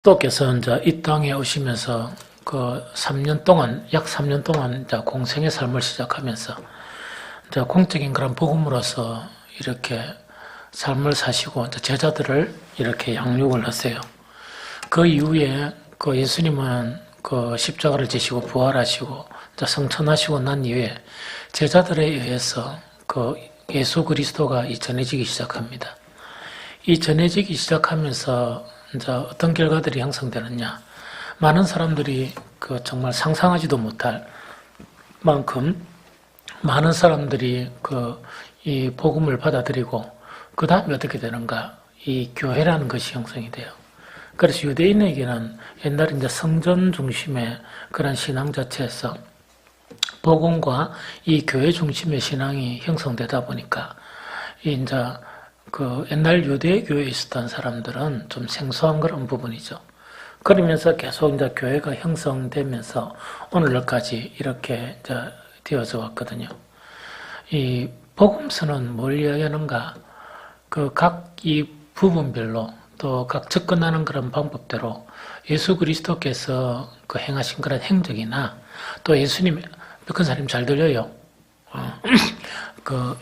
그리스도께서 이제 이 땅에 오시면서 그 3년 동안, 약 3년 동안 이제 공생의 삶을 시작하면서 이제 공적인 그런 복음으로서 이렇게 삶을 사시고 이제 제자들을 이렇게 양육을 하세요. 그 이후에 그 예수님은 그 십자가를 지시고 부활하시고 이제 성천하시고 난 이후에 제자들에 의해서 그 예수 그리스도가 전해지기 시작합니다. 이 전해지기 시작하면서 이제 어떤 결과들이 형성되느냐? 많은 사람들이 그 정말 상상하지도 못할 만큼 많은 사람들이 그 이 복음을 받아들이고 그 다음에 어떻게 되는가? 이 교회라는 것이 형성이 돼요. 그래서 유대인에게는 옛날에 이제 성전 중심의 그런 신앙 자체에서 복음과 이 교회 중심의 신앙이 형성되다 보니까 이제 그 옛날 유대 교회에 있었던 사람들은 좀 생소한 그런 부분이죠. 그러면서 계속 이제 교회가 형성되면서 오늘날까지 이렇게 이제 되어져 왔거든요. 이 복음서는 뭘 이야기하는가? 그 각 이 부분별로 또 각 접근하는 그런 방법대로 예수 그리스도께서 그 행하신 그런 행적이나 또 예수님, 백근사님 잘 들려요? 그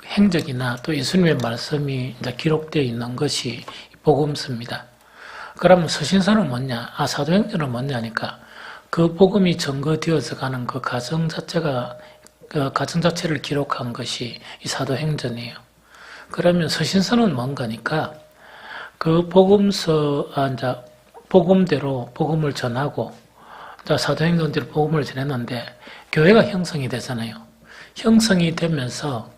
행적이나 또 예수님의 말씀이 이제 기록되어 있는 것이 복음서입니다. 그러면 서신서는 뭐냐? 사도행전은 뭐냐니까 그 복음이 증거되어서 가는 그 과정 자체가 그 과정 자체를 기록한 것이 이 사도행전이에요. 그러면 서신서는 뭔가니까 그 복음서 이제 복음대로 복음을 전하고 이제 사도행전대로 복음을 전했는데 교회가 형성이 되잖아요. 형성이 되면서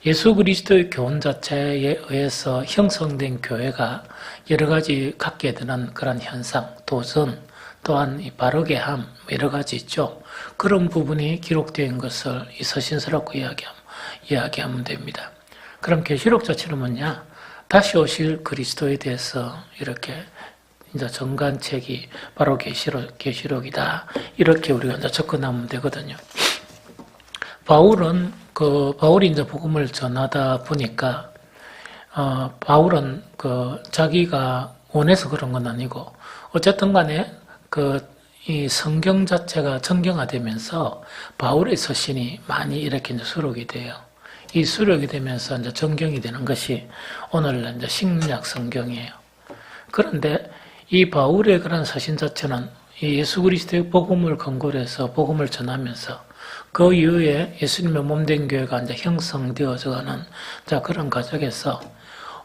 예수 그리스도의 교훈 자체에 의해서 형성된 교회가 여러 가지 갖게 되는 그런 현상, 도전, 또한 바르게 함, 여러 가지 있죠. 그런 부분이 기록되어 있는 것을 이 서신서라고 이야기하면 됩니다. 그럼 계시록 자체는 뭐냐? 다시 오실 그리스도에 대해서 이렇게 이제 전간책이 바로 계시록이다. 이렇게 우리가 이제 접근하면 되거든요. 바울이 이제 복음을 전하다 보니까, 바울은 자기가 원해서 그런 건 아니고, 어쨌든 간에 이 성경 자체가 정경화되면서 바울의 서신이 많이 이렇게 이제 수록이 돼요. 이 수록이 되면서 이제 정경이 되는 것이 오늘날 이제 신약 성경이에요. 그런데 이 바울의 그런 서신 자체는 이 예수 그리스도의 복음을 근거로 해서 복음을 전하면서 그 이후에 예수님의 몸된 교회가 이제 형성되어져 가는 그런 과정에서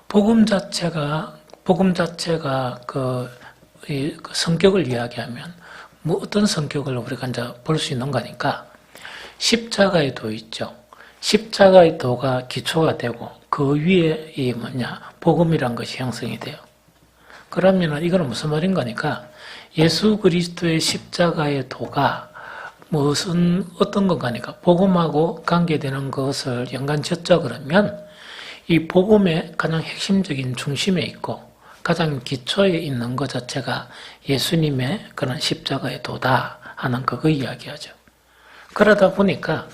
복음 자체가 이 성격을 이야기하면 뭐 어떤 성격을 우리가 이제 볼 수 있는 거니까 십자가의 도 있죠. 십자가의 도가 기초가 되고 그 위에 이 복음이란 것이 형성이 돼요. 그러면은 이거는 무슨 말인 거니까 예수 그리스도의 십자가의 도가 어떤 건가니까 복음하고 관계되는 것을 연관짓자 그러면 이 복음의 가장 핵심적인 중심에 있고 가장 기초에 있는 것 자체가 예수님의 그런 십자가의 도다 하는 그거 이야기하죠. 그러다 보니까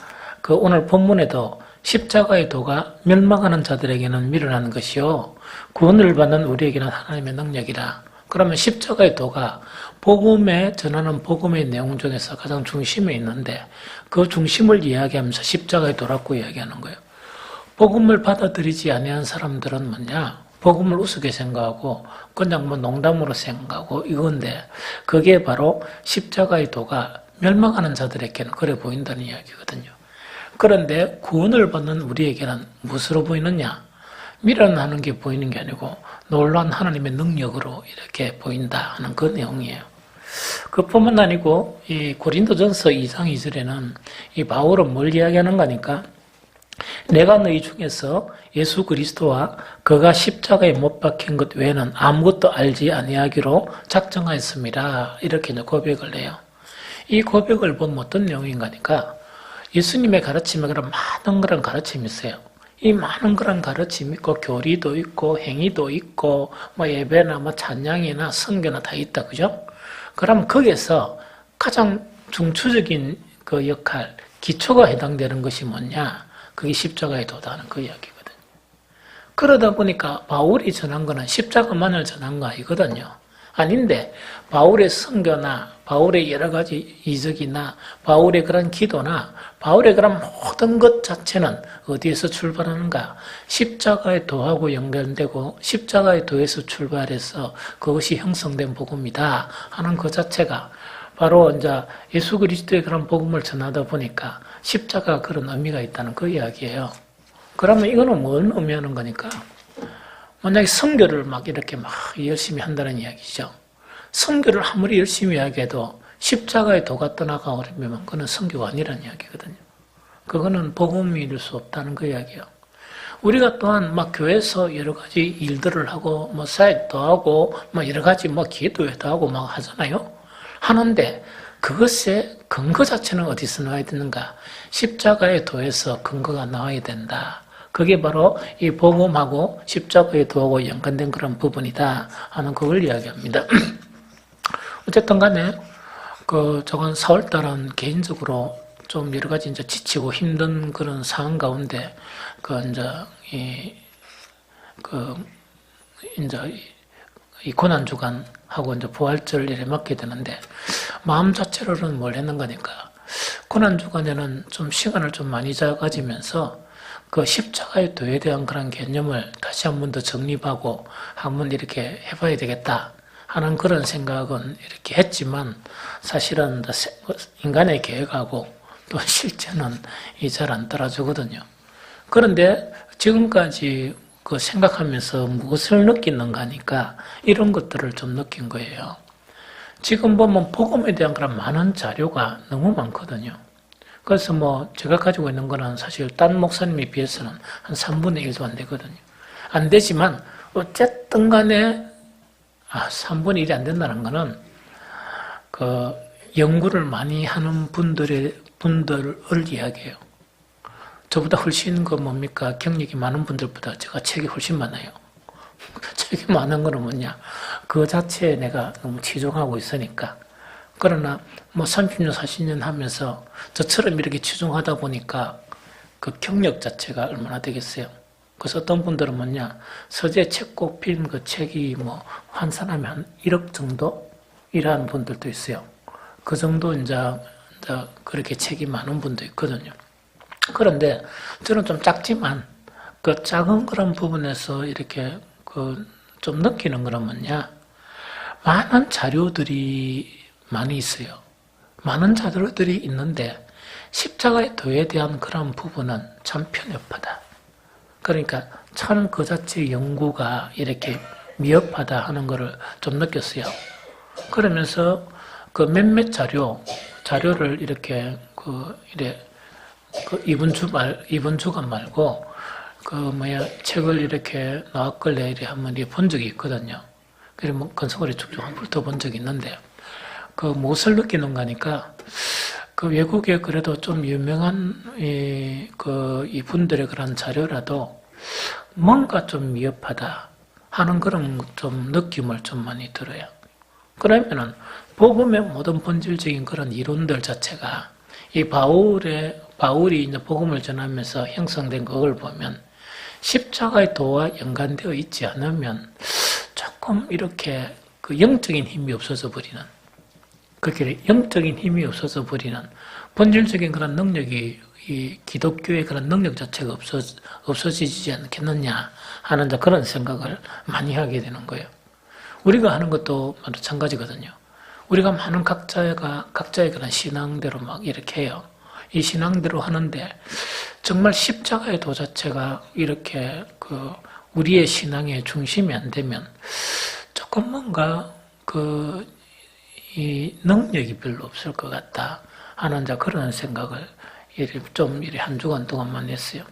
오늘 본문에도 십자가의 도가 멸망하는 자들에게는 미련한 것이요 구원을 받는 우리에게는 하나님의 능력이라. 그러면 십자가의 도가 복음에 전하는 복음의 내용 중에서 가장 중심에 있는데 그 중심을 이야기하면서 십자가의 도라고 이야기하는 거예요. 복음을 받아들이지 아니한 사람들은 뭐냐? 복음을 우습게 생각하고 그냥 농담으로 생각하고 이건데 그게 바로 십자가의 도가 멸망하는 자들에게는 그래 보인다는 이야기거든요. 그런데 구원을 받는 우리에게는 무엇으로 보이느냐? 미련하는 게 보이는 게 아니고 놀라운 하나님의 능력으로 이렇게 보인다 하는 그 내용이에요. 그뿐만 아니고 이 고린도전서 2장 2절에는 이 바울은 뭘 이야기하는 거니까 내가 너희 중에서 예수 그리스도와 그가 십자가에 못 박힌 것 외에는 아무것도 알지 아니하기로 작정하였습니다. 이렇게 이제 고백을 해요. 이 고백을 보면 어떤 내용인가니까 예수님의 가르침에 그런 많은 그런 가르침이 있어요. 이 많은 그런 가르침이 있고 교리도 있고 행위도 있고 예배나 찬양이나 선교나 다 있다, 그죠? 그럼 거기에서 가장 중추적인 그 역할, 기초가 해당되는 것이 뭐냐? 그게 십자가에 도다하는 그 이야기거든요. 그러다 보니까 바울이 전한 거는 십자가만을 전한 거 아니거든요. 아닌데 바울의 선교나 바울의 여러 가지 이적이나 바울의 그런 기도나 바울의 그런 모든 것 자체는 어디에서 출발하는가? 십자가의 도하고 연결되고 십자가의 도에서 출발해서 그것이 형성된 복음이다 하는 그 자체가 바로 이제 예수 그리스도의 그런 복음을 전하다 보니까 십자가가 그런 의미가 있다는 그 이야기예요. 그러면 이거는 뭘 의미하는 거니까? 만약에 선교를 막 이렇게 막 열심히 한다는 이야기죠. 선교를 아무리 열심히 하게도 십자가의 도가 떠나가고 그러면 그건 선교가 아니라는 이야기거든요. 그거는 복음이 될 수 없다는 그 이야기예요. 우리가 또한 막 교회에서 여러 가지 일들을 하고 뭐 사역도 하고 뭐 여러 가지 뭐 기도회도 하고 막 하잖아요. 하는데 그것의 근거 자체는 어디서 나와야 되는가? 십자가의 도에서 근거가 나와야 된다. 그게 바로 이 복음하고 십자가의 도하고 연관된 그런 부분이다 하는 그걸 이야기합니다. 어쨌든 간에 저건 4월달은 개인적으로 좀 여러 가지 이제 지치고 힘든 그런 상황 가운데 이 고난주간하고 이제 부활절 일에 맡게 되는데 마음 자체로는 뭘 했는 거니까 고난주간에는 좀 시간을 좀 많이 가지면서 그 십자가의 도에 대한 그런 개념을 다시 한 번 더 정립하고 한번 이렇게 해봐야 되겠다 하는 그런 생각은 이렇게 했지만 사실은 인간의 계획하고 또 실제는 잘 안 따라주거든요. 그런데 지금까지 생각하면서 무엇을 느끼는가 하니까 이런 것들을 좀 느낀 거예요. 지금 보면 복음에 대한 그런 많은 자료가 너무 많거든요. 그래서 제가 가지고 있는 거는 사실 딴 목사님에 비해서는 한 3분의 1도 안 되거든요. 안 되지만 어쨌든 간에 3분의 1이 안 된다는 거는 연구를 많이 하는 분들을 이야기해요. 저보다 훨씬 경력이 많은 분들보다 제가 책이 훨씬 많아요. 책이 많은 거는 뭐냐? 그 자체에 내가 너무 치중하고 있으니까. 그러나 30년, 40년 하면서 저처럼 이렇게 치중하다 보니까 그 경력 자체가 얼마나 되겠어요? 그래서 어떤 분들은 뭐냐? 서재 책 꼽힌 그 책이 환산하면 한 1억 정도? 이러한 분들도 있어요. 그 정도 이제 그렇게 책이 많은 분도 있거든요. 그런데 저는 좀 작지만 그 작은 그런 부분에서 이렇게 좀 느끼는 거는 뭐냐? 많은 자료들이 많이 있어요. 많은 자료들이 있는데 십자가의 도에 대한 그런 부분은 참 편협하다. 그러니까 참 그 자체의 연구가 이렇게 미흡하다 하는 거를 좀 느꼈어요. 그러면서 그 몇몇 자료를 이렇게 이번 주간 말고 책을 이렇게 나왔길래 한번 본 적이 있거든요. 그리고 건성으로 쭉쭉 한번 훑어본 적이 있는데 무엇을 느끼는가 하니까 외국에 그래도 좀 유명한 이분들의 그런 자료라도 뭔가 좀 미흡하다 하는 그런 좀 느낌을 좀 많이 들어요. 그러면은 복음의 모든 본질적인 그런 이론들 자체가 이 바울이 이제 복음을 전하면서 형성된 그걸 보면 십자가의 도와 연관되어 있지 않으면 조금 이렇게 영적인 힘이 없어져 버리는, 그렇게 영적인 힘이 없어져 버리는 본질적인 그런 능력이 이 기독교의 그런 능력 자체가 없어지지 않겠느냐 하는 그런 생각을 많이 하게 되는 거예요. 우리가 하는 것도 마찬가지거든요. 우리가 많은 각자의 그런 신앙대로 막 이렇게 해요. 이 신앙대로 하는데 정말 십자가의 도 자체가 이렇게 우리의 신앙의 중심이 안 되면 조금 뭔가 이 능력이 별로 없을 것 같다 하는 그런 생각을 좀 한 주간 동안만 했어요.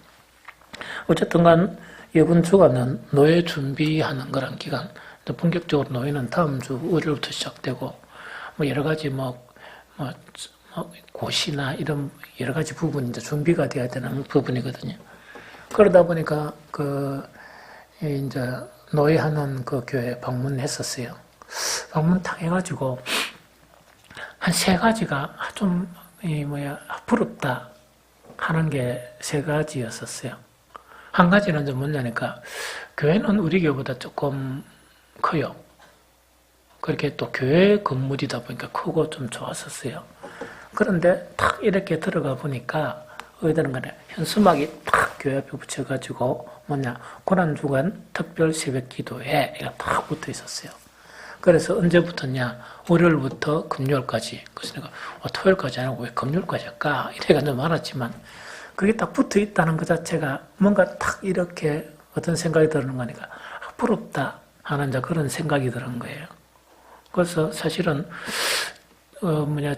어쨌든 간 이번 주간은 노예 준비하는 그런 기간, 본격적으로 노예는 다음 주 월요일부터 시작되고 여러 가지 고시나 이런 여러 가지 부분이 이제 준비가 돼야 되는 부분이거든요. 그러다 보니까 이제 노예하는 그 교회 방문했었어요. 방문 딱 해가지고 한 3가지가 좀 부럽다 하는 게 3가지였었어요. 한 가지는 좀 뭐냐니까 교회는 우리 교회보다 조금 커요. 그렇게 또 교회 건물이다 보니까 크고 좀 좋았었어요. 그런데 탁 이렇게 들어가 보니까 어디는 간에 현수막이 탁 교회 앞에 붙여가지고 고난주간 특별 새벽 기도회 이거 탁 붙어 있었어요. 그래서 언제 붙었냐? 월요일부터 금요일까지. 그래서 내가 토요일까지 안 하고 왜 금요일까지 할까? 이래가 너무 많았지만 그게 딱 붙어 있다는 것 자체가 뭔가 탁 이렇게 어떤 생각이 드는 거니까 부럽다 하는 그런 생각이 드는 거예요. 그래서 사실은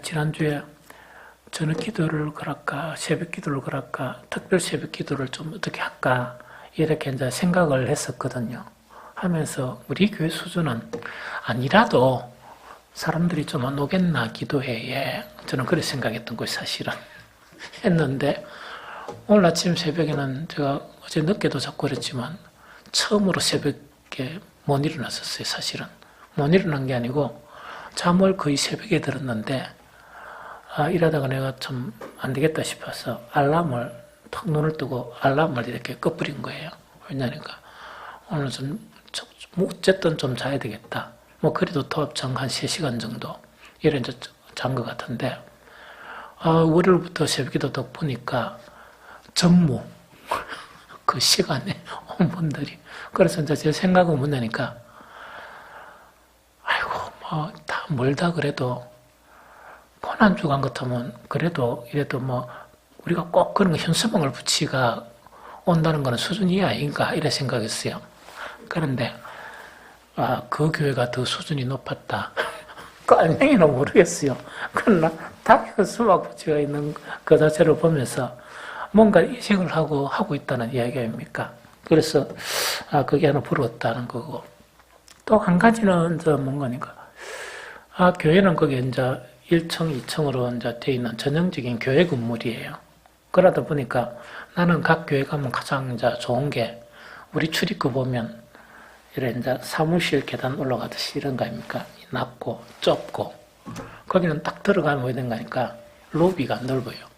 지난주에 저녁 기도를 걸을까, 새벽 기도를 걸을까, 특별 새벽 기도를 좀 어떻게 할까, 이렇게 이제 생각을 했었거든요. 하면서 우리 교회 수준은 아니라도 사람들이 좀 안 오겠나, 기도회에. 저는 그렇게 생각했던 거예요, 사실은. 했는데, 오늘 아침 새벽에는 제가 어제 늦게도 자꾸 그랬지만, 처음으로 새벽에 못 일어났었어요, 사실은. 못 일어난 게 아니고, 잠을 거의 새벽에 들었는데, 이러다가 내가 좀 안 되겠다 싶어서 알람을 탁 눈을 뜨고 알람을 이렇게 꺼버린 거예요. 왜냐니까 오늘 어쨌든 좀 자야 되겠다. 그래도 토합장 한 3시간 정도 이래 이제 잔 것 같은데 월요일부터 새벽기도 딱 보니까 전무 그 시간에 온 분들이 그래서 이제 제 생각은 뭐냐니까 아이고 다 멀다 그래도 고난주간 같으면 그래도 이래도 우리가 꼭 그런 거 현수막을 붙이가 온다는 거는 수준이 아닌가 이래 생각했어요. 그런데 그 교회가 더 수준이 높았다. 그 안녕히는 모르겠어요. 그러나 다 현수막 붙이가 있는 그 자체를 보면서 뭔가 인식을 하고 있다는 이야기 아닙니까? 그래서 그게 하나 부러웠다는 거고 또 한 가지는 이제 뭔가니까 교회는 거기 이제 1층, 2층으로 이제 되어 있는 전형적인 교회 건물이에요. 그러다 보니까 나는 각 교회 가면 가장 이제 좋은 게 우리 출입구 보면 이래 이제 사무실 계단 올라가듯이 이런 거 아닙니까? 낮고 좁고 거기는 딱 들어가면 뭐 이런 거니까 로비가 넓어요.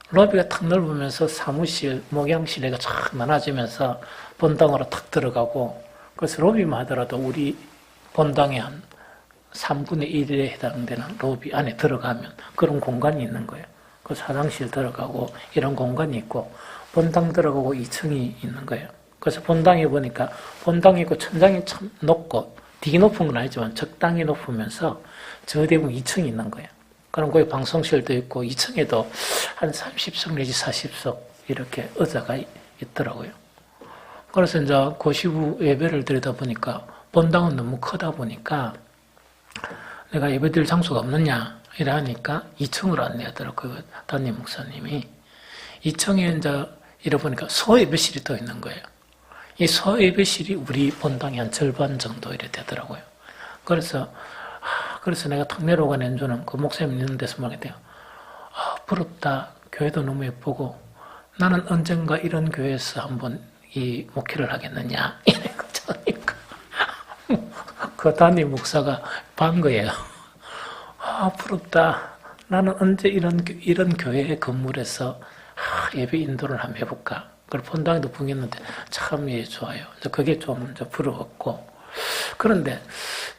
로비가 탁 넓으면서 사무실, 목양실에가 쫙 나눠지면서 본당으로 탁 들어가고 그래서 로비만 하더라도 우리 본당의 한 3분의 1에 해당되는 로비 안에 들어가면 그런 공간이 있는 거예요. 그 화장실 들어가고 이런 공간이 있고 본당 들어가고 2층이 있는 거예요. 그래서 본당에 보니까 본당이 있고 천장이 참 높고 되게 높은 건 아니지만 적당히 높으면서 저 뒤에 보면 2층이 있는 거예요. 그럼 거기 방송실도 있고 2층에도 한 30석 내지 40석 이렇게 의자가 있더라고요. 그래서 이제 고시부 예배를 드리다 보니까 본당은 너무 크다 보니까 내가 예배드릴 장소가 없느냐 이러니까 2층으로 안내하더라고요. 담임 목사님이 2층에 이제 이러 보니까 소예배실이 또 있는 거예요. 이 소예배실이 우리 본당의 한 절반 정도 이래 되더라고요. 그래서 내가 탁 내려오가 낸주는 그 목사님 있는 데서 말하게 돼요. 부럽다. 교회도 너무 예쁘고 나는 언젠가 이런 교회에서 한번 이 목회를 하겠느냐 이래 거니까 그 담임 목사가 반 거예요. 부럽다. 나는 언제 이런 교회 건물에서 예배 인도를 한번 해볼까. 그걸 본당에도 붕했는데 참 좋아요. 그게 좀 부러웠고. 그런데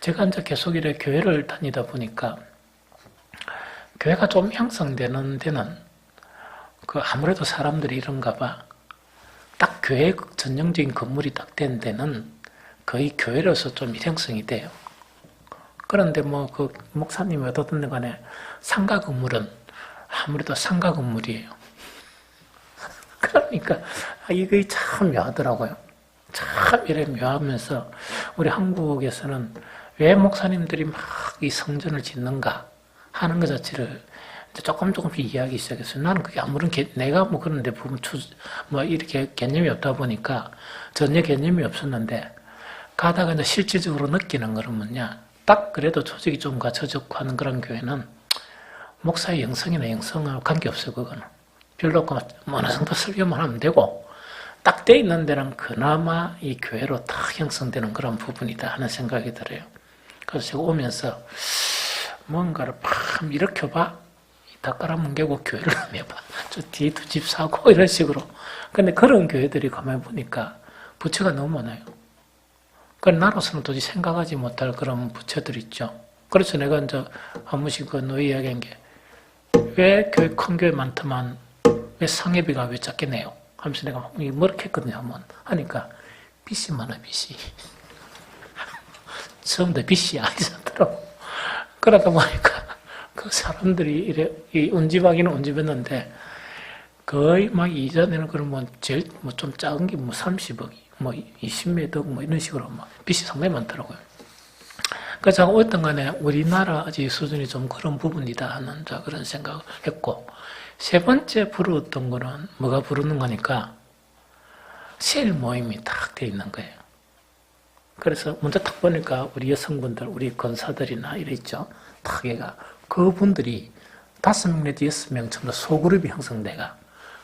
제가 이제 계속 이렇게 교회를 다니다 보니까 교회가 좀 형성되는 데는 아무래도 사람들이 이런가 봐. 딱 교회 전형적인 건물이 딱 된 데는 거의 교회로서 좀 형성이 돼요. 그런데 그 목사님이 어떻든 간에 상가 건물은 아무래도 상가 건물이에요. 그러니까 이거 참 묘하더라고요. 참 이래 묘하면서 우리 한국에서는 왜 목사님들이 막 이 성전을 짓는가 하는 것 자체를 조금씩 이해하기 시작했어요. 나는 그게 아무런 내가 그런데 보면 이렇게 개념이 없다 보니까 전혀 개념이 없었는데 가다가 이제 실질적으로 느끼는 거는 뭐냐. 딱 그래도 조직이 좀 갖춰졌고 하는 그런 교회는 목사의 영성이나 영성하고 관계없어요. 그거는. 별로 어느 정도 설교만 하면 되고 딱 돼 있는 데는 그나마 이 교회로 딱 형성되는 그런 부분이다 하는 생각이 들어요. 그래서 제가 오면서 뭔가를 팍 일으켜봐. 다 깔아뭉개고 교회를 안 해봐. 저 뒤에 두 집 사고 이런 식으로. 근데 그런 교회들이 가만히 보니까 부채가 너무 많아요. 그 나로서는 도저히 생각하지 못할 그런 부처들 있죠. 그래서 내가 이제 한 번씩 그 너희 이야기한 게, 왜 교회, 큰 교회 많더만, 왜 상해비가 왜 작게 내요? 하면서 내가 뭐렇게 했거든요, 한번. 하니까, 빚이 많아, 빚이. 처음부터 빚이 아니었더라고. 그러다 보니까, 그 사람들이 이래, 이 운집하기는 운집했는데, 거의 막 이자 내는 그런 뭐, 제일 뭐 좀 작은 게 뭐 30억, 뭐 20몇 억, 뭐 이런 식으로 막 빚이 상당히 많더라고요. 그래서 제가 어떤 간에 우리나라 아직 수준이 좀 그런 부분이다 하는 그런 생각을 했고, 세 번째 부르었던 거는 뭐가 부르는 거니까 세일 모임이 딱 돼 있는 거예요. 그래서 먼저 딱 보니까 우리 여성분들, 우리 권사들이나 이랬죠. 딱 얘가 그분들이 5명 내지 6명 전부 소그룹이 형성돼가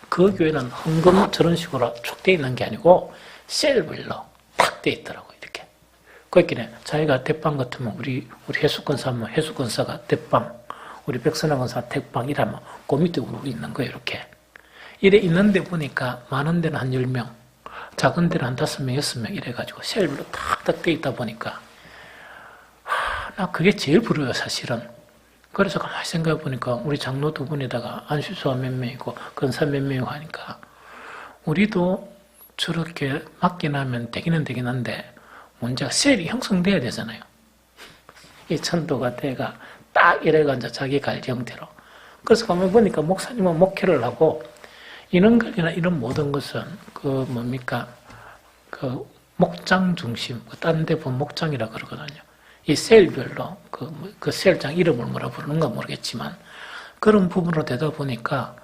그 교회는 헌금 저런 식으로 쭉 돼 있는 게 아니고 셀별로 딱 돼 있더라고요. 이렇게. 그렇기는 자기가 대빵 같으면 우리 해수권사 하면 해수권사가 대빵, 우리 백선화 권사 대빵 이라면 그 밑에 우르르 있는 거예요. 이렇게. 이래 있는데 보니까 많은 데는 한 10명, 작은 데는 한 5명, 6명 이래가지고 셀별로 탁탁 돼 있다 보니까 나 그게 제일 부러워요, 사실은. 그래서 가만히 생각해 보니까 우리 장로 두 분에다가 안수수가 몇 명이고 권사 몇 명이고 하니까 우리도 저렇게 맡긴 하면 되기는 되긴 한데 문제가 셀이 형성돼야 되잖아요. 이 천도가 돼가 딱 이래가 이제 자기 관리 형태로. 그래서 가만히 보니까 목사님은 목회를 하고 이런 관리나 이런 모든 것은 그 뭡니까 그 목장 중심, 딴 데 보면 목장이라 그러거든요. 이 셀별로 그 셀장 이름을 뭐라 부르는가 모르겠지만 그런 부분으로 되다 보니까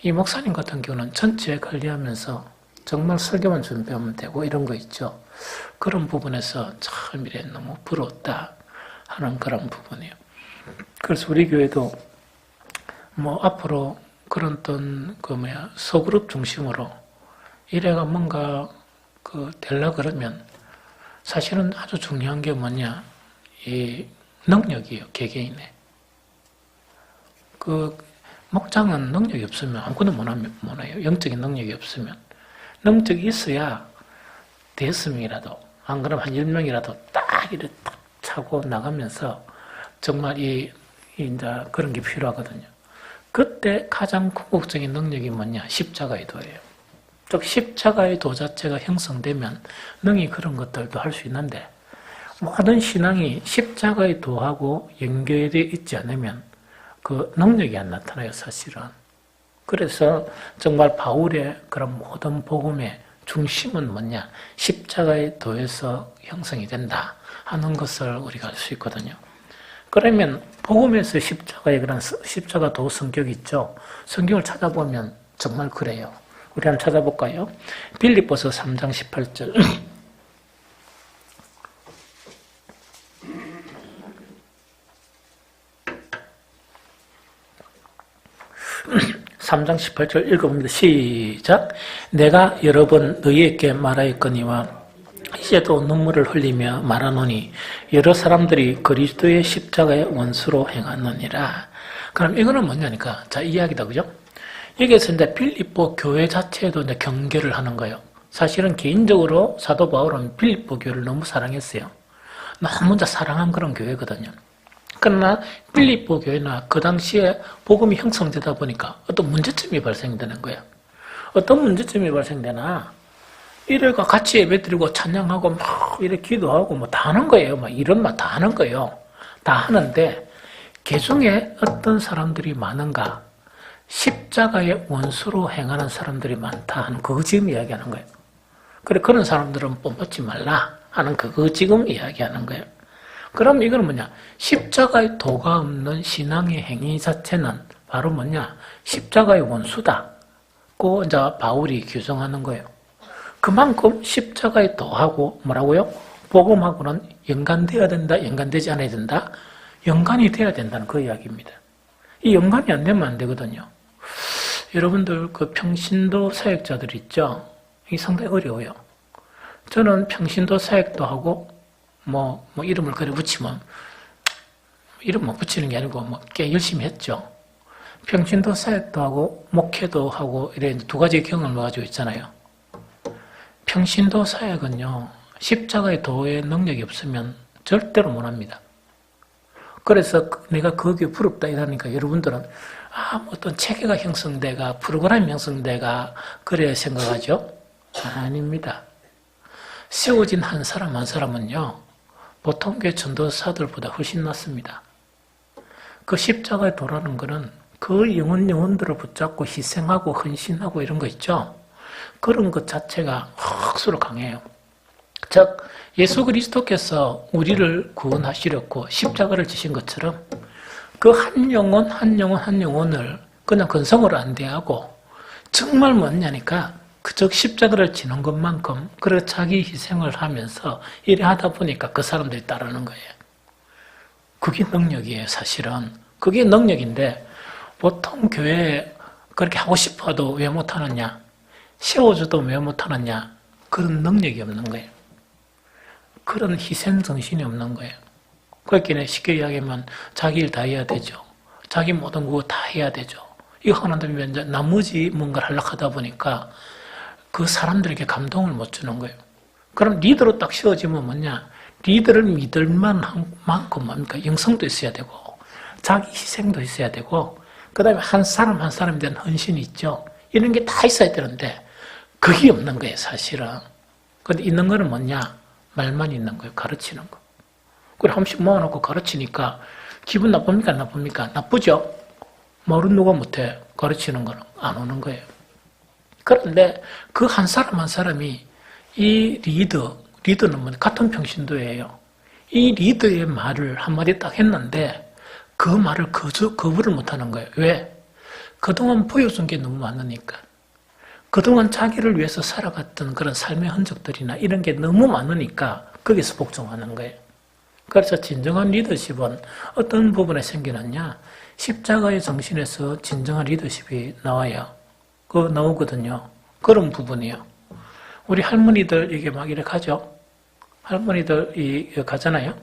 이 목사님 같은 경우는 전체 관리하면서 정말 설교만 준비하면 되고 이런 거 있죠. 그런 부분에서 참 이래 너무 부러웠다 하는 그런 부분이에요. 그래서 우리 교회도 뭐 앞으로 그런 어떤 소그룹 중심으로 이래가 뭔가 되려 그러면 사실은 아주 중요한 게 뭐냐 이 능력이에요. 개개인의. 그 목장은 능력이 없으면 아무것도 못 해요. 영적인 능력이 없으면. 능력이 있어야 5명이라도 안 그러면 한 10명이라도 딱 이렇게 딱 차고 나가면서 정말 이제 그런 게 필요하거든요. 그때 가장 궁극적인 능력이 뭐냐? 십자가의 도예요. 즉 십자가의 도 자체가 형성되면 능히 그런 것들도 할 수 있는데 모든 신앙이 십자가의 도하고 연결되어 있지 않으면 그 능력이 안 나타나요, 사실은. 그래서 정말 바울의 그런 모든 복음의 중심은 뭐냐? 십자가의 도에서 형성이 된다 하는 것을 우리가 알 수 있거든요. 그러면 복음에서 십자가의 그런 십자가 도 성격이 있죠. 성경을 찾아보면 정말 그래요. 우리 한번 찾아볼까요? 빌립보서 3장 18절 3장 18절 읽어봅니다. 시작. 내가 여러 번 너희에게 말하였거니와 이제도 눈물을 흘리며 말하노니 여러 사람들이 그리스도의 십자가의 원수로 행하느니라. 그럼 이거는 뭐냐니까 자 이야기다 그죠? 여기에서 이제 빌립보 교회 자체에도 이제 경계를 하는 거예요. 사실은 개인적으로 사도 바울은 빌립보 교회를 너무 사랑했어요. 너무 이제 사랑한 그런 교회거든요. 그러나 빌립보 교회나 그 당시에 복음이 형성되다 보니까 어떤 문제점이 발생되는 거예요. 어떤 문제점이 발생되나 이래가 같이 예배드리고 찬양하고 막 이렇게 기도하고 뭐 다 하는 거예요. 막 이런 말 다 하는 거예요. 다 하는데 개중에 어떤 사람들이 많은가? 십자가의 원수로 행하는 사람들이 많다 하는 그거 지금 이야기하는 거예요. 그래 그런 사람들은 뽐받지 말라 하는 그거 지금 이야기하는 거예요. 그럼 이건 뭐냐? 십자가의 도가 없는 신앙의 행위 자체는 바로 뭐냐? 십자가의 원수다. 고 이제 바울이 규정하는 거예요. 그만큼 십자가의 도하고 뭐라고요? 복음하고는 연관되어야 된다, 연관되지 않아야 된다? 연관이 돼야 된다는 그 이야기입니다. 이 연관이 안 되면 안 되거든요. 여러분들 그 평신도 사역자들 있죠? 이게 상당히 어려워요. 저는 평신도 사역도 하고 뭐 이름을 그래 붙이면 이름 못 붙이는 게 아니고 꽤 열심히 했죠. 평신도 사역도 하고 목회도 하고 이래 두 가지 경험을 가지고 있잖아요. 평신도 사역은요 십자가의 도의 능력이 없으면 절대로 못합니다. 그래서 내가 거기에 부럽다 이러니까 여러분들은 뭐 어떤 체계가 형성돼가 프로그램이 형성돼가 그래야 생각하죠? 아닙니다. 세워진 한 사람 한 사람은요, 보통 교회 전도사들보다 훨씬 낫습니다. 그 십자가에 도라는 것은 그 영혼들을 붙잡고 희생하고 헌신하고 이런 거 있죠? 그런 것 자체가 확수로 강해요. 즉 예수 그리스도께서 우리를 구원하시려고 십자가를 지신 것처럼 그 한 영혼 한 영혼을 그냥 근성으로 안 대하고 정말 뭐냐니까 그저 십자가를 지는 것만큼 그래 자기 희생을 하면서 이래 하다 보니까 그 사람들이 따르는 거예요. 그게 능력이에요. 사실은 그게 능력인데 보통 교회에 그렇게 하고 싶어도 왜 못하느냐, 세워줘도 왜 못하느냐, 그런 능력이 없는 거예요. 그런 희생정신이 없는 거예요. 그렇게 쉽게 이야기하면 자기 일 다 해야 되죠. 자기 모든 거 다 해야 되죠. 이거 하는데 이제 나머지 뭔가를 하려고 하다 보니까 그 사람들에게 감동을 못 주는 거예요. 그럼 리더로 딱 세워지면 뭐냐, 리더를 믿을 만큼 뭡니까? 영성도 있어야 되고 자기 희생도 있어야 되고 그 다음에 한 사람 한 사람에 대한 헌신이 있죠. 이런 게 다 있어야 되는데 그게 없는 거예요. 사실은. 근데 있는 거는 뭐냐, 말만 있는 거예요. 가르치는 거. 그래 한 번씩 모아놓고 가르치니까 기분 나쁩니까? 안 나쁩니까? 나쁘죠? 말은 누가 못해. 가르치는 거는 안 오는 거예요. 그런데 그 한 사람 한 사람이 이 리더는 뭐 같은 평신도예요. 이 리더의 말을 한마디 딱 했는데 그 말을 거부를 못하는 거예요. 왜? 그동안 보여준 게 너무 많으니까. 그동안 자기를 위해서 살아갔던 그런 삶의 흔적들이나 이런 게 너무 많으니까 거기서 복종하는 거예요. 그래서 진정한 리더십은 어떤 부분에 생기느냐, 십자가의 정신에서 진정한 리더십이 나와요. 나오거든요. 그런 부분이요. 우리 할머니들 이게 막 이렇게 하죠. 할머니들 가잖아요.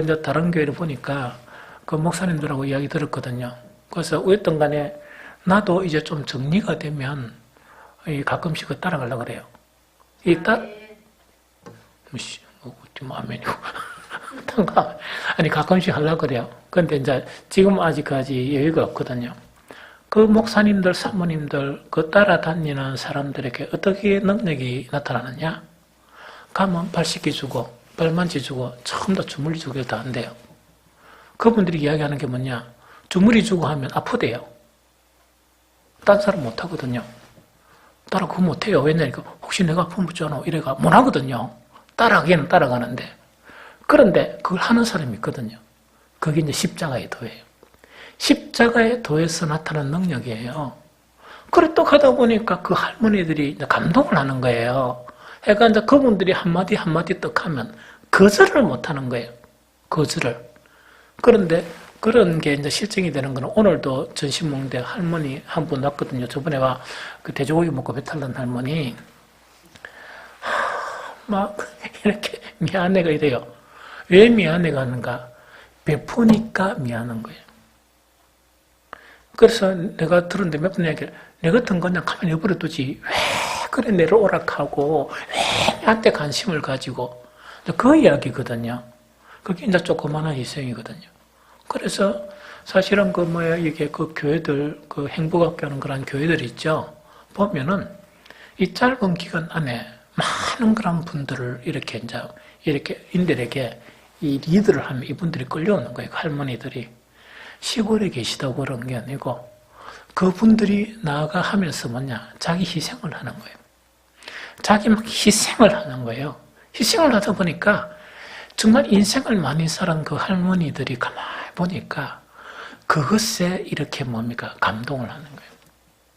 이제 다른 교회를 보니까 그 목사님들하고 이야기 들었거든요. 그래서 어떤 간에 나도 이제 좀 정리가 되면 가끔씩 따라가려고 그래요. 아멘이고. 아니, 가끔씩 하려고 그래요. 근데 이제 지금 아직까지 여유가 없거든요. 그 목사님들, 사모님들, 그 따라다니는 사람들에게 어떻게 능력이 나타나느냐? 가면 발 씻겨주고, 발 만져주고, 전부 다 주물리 주고 다 한대요. 그분들이 이야기하는 게 뭐냐? 주물리 주고 하면 아프대요. 딴 사람 못 하거든요. 따라 그거 못 해요. 왜냐니까 혹시 내가 아프면 묻잖아. 이래가 못 하거든요. 따라가기는 따라가는데. 그런데 그걸 하는 사람이 있거든요. 그게 이제 십자가의 도예요. 십자가의 도에서 나타나는 능력이에요. 그래 또 가다 보니까 그 할머니들이 이제 감동을 하는 거예요. 그러니까 이제 그분들이 한마디 떡 하면 거절을 못 하는 거예요. 거절을. 그런데 그런 게 이제 실증이 되는 거는 오늘도 전신몽대 할머니 한 분 왔거든요. 저번에 그 돼지고기 먹고 배탈 난 할머니. 막 이렇게 미안해가 이래요. 왜 미안해가 하는가? 베푸니까 미안한 거예요. 그래서 내가 들었는데 몇 번 얘기를, 내 같은 건 그냥 가만히 내버려 두지. 왜 그래 내를 오락하고, 왜 나한테 관심을 가지고. 그 이야기거든요. 그게 이제 조그마한 희생이거든요. 그래서 사실은 이게 그 교회들, 그 행복학교 하는 그런 교회들 있죠. 보면은 이 짧은 기간 안에 많은 그런 분들을 이렇게 인들에게 이 리드를 하면 이분들이 끌려오는 거예요. 그 할머니들이. 시골에 계시다고 그런 게 아니고 그분들이 나아가 하면서 뭐냐, 자기 희생을 하는 거예요. 자기 막 희생을 하는 거예요. 희생을 하다 보니까 정말 인생을 많이 살은 그 할머니들이 가만히 보니까 그것에 이렇게 감동을 하는 거예요.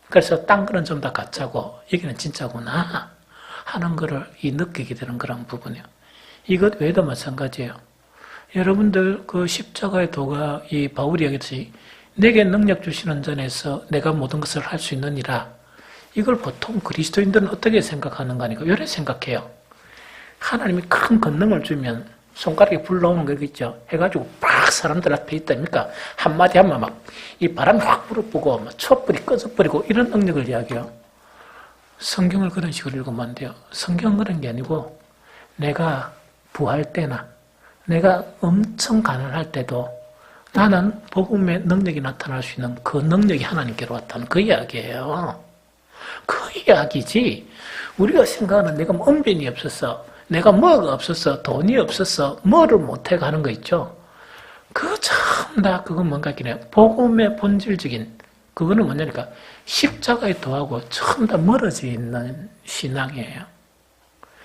그래서 딴 거는 좀 다 가짜고 여기는 진짜구나 하는 거를 느끼게 되는 그런 부분이에요. 이것 외에도 마찬가지예요. 여러분들 그 십자가의 도가 이 바울이 얘기했듯이 내게 능력 주시는 전에서 내가 모든 것을 할 수 있느니라. 이걸 보통 그리스도인들은 어떻게 생각하는가 하니까 이렇게 생각해요. 하나님이 큰 권능을 주면 손가락에 불 나오는 거 있죠. 해가지고 막 사람들 앞에 있다니까 한마디 하면 막 이 바람이 확 불어보고 막 촛불이 꺼져버리고 이런 능력을 이야기해요. 성경을 그런 식으로 읽으면 안 돼요. 성경은 그런 게 아니고 내가 부할 때나 내가 엄청 가난할 때도 나는 복음의 능력이 나타날 수 있는 그 능력이 하나님께로 왔다는 그 이야기예요. 그 이야기지. 우리가 생각하는 내가 언변이 없었어, 내가 뭐가 없었어, 돈이 없었어, 뭐를 못해 가는 거 있죠. 그거 참 다 그건 뭔가 기네. 복음의 본질적인 그거는 뭐냐니까 십자가에 도하고 처음 다 멀어져 있는 신앙이에요.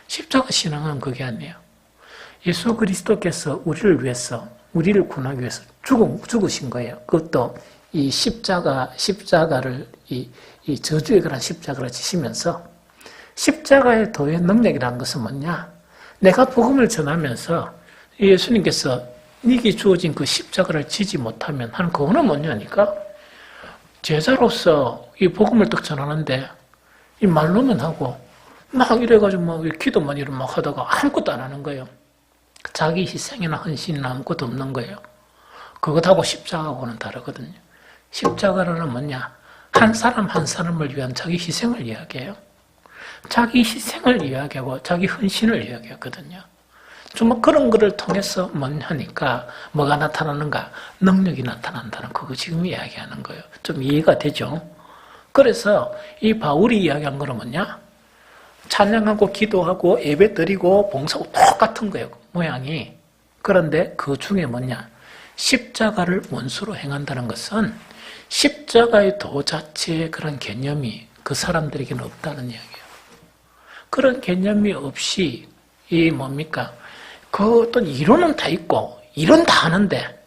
십자가 신앙은 그게 아니에요. 예수 그리스도께서 우리를 위해서, 우리를 구하기 위해서 죽으신 거예요. 그것도 이 십자가를 이 저주에 관한 십자가를 지시면서 십자가의 도의 능력이라는 것은 뭐냐? 내가 복음을 전하면서 예수님께서 네게 주어진 그 십자가를 지지 못하면 하는 그거는 뭐냐니까 제자로서 이 복음을 딱 전하는데 이 말로만 하고 막 이래가지고 막 기도만 이런 막 하다가 아무것도 안 하는 거예요. 자기 희생이나 헌신이나 아무것도 없는 거예요. 그것하고 십자가하고는 다르거든요. 십자가는 뭐냐? 한 사람 한 사람을 위한 자기 희생을 이야기해요. 자기 희생을 이야기하고 자기 헌신을 이야기하거든요. 정말 그런 거를 통해서 뭐냐니까 뭐가 나타나는가? 능력이 나타난다는 그거 지금 이야기하는 거예요. 좀 이해가 되죠? 그래서 이 바울이 이야기한 거는 뭐냐? 찬양하고 기도하고 예배 드리고 봉사하고 똑같은 거예요. 모양이. 그런데 그 중에 뭐냐? 십자가를 원수로 행한다는 것은 십자가의 도 자체의 그런 개념이 그 사람들에게는 없다는 이야기예요. 그런 개념이 없이 이 뭡니까? 그 어떤 이론은 다 있고 이론 다 하는데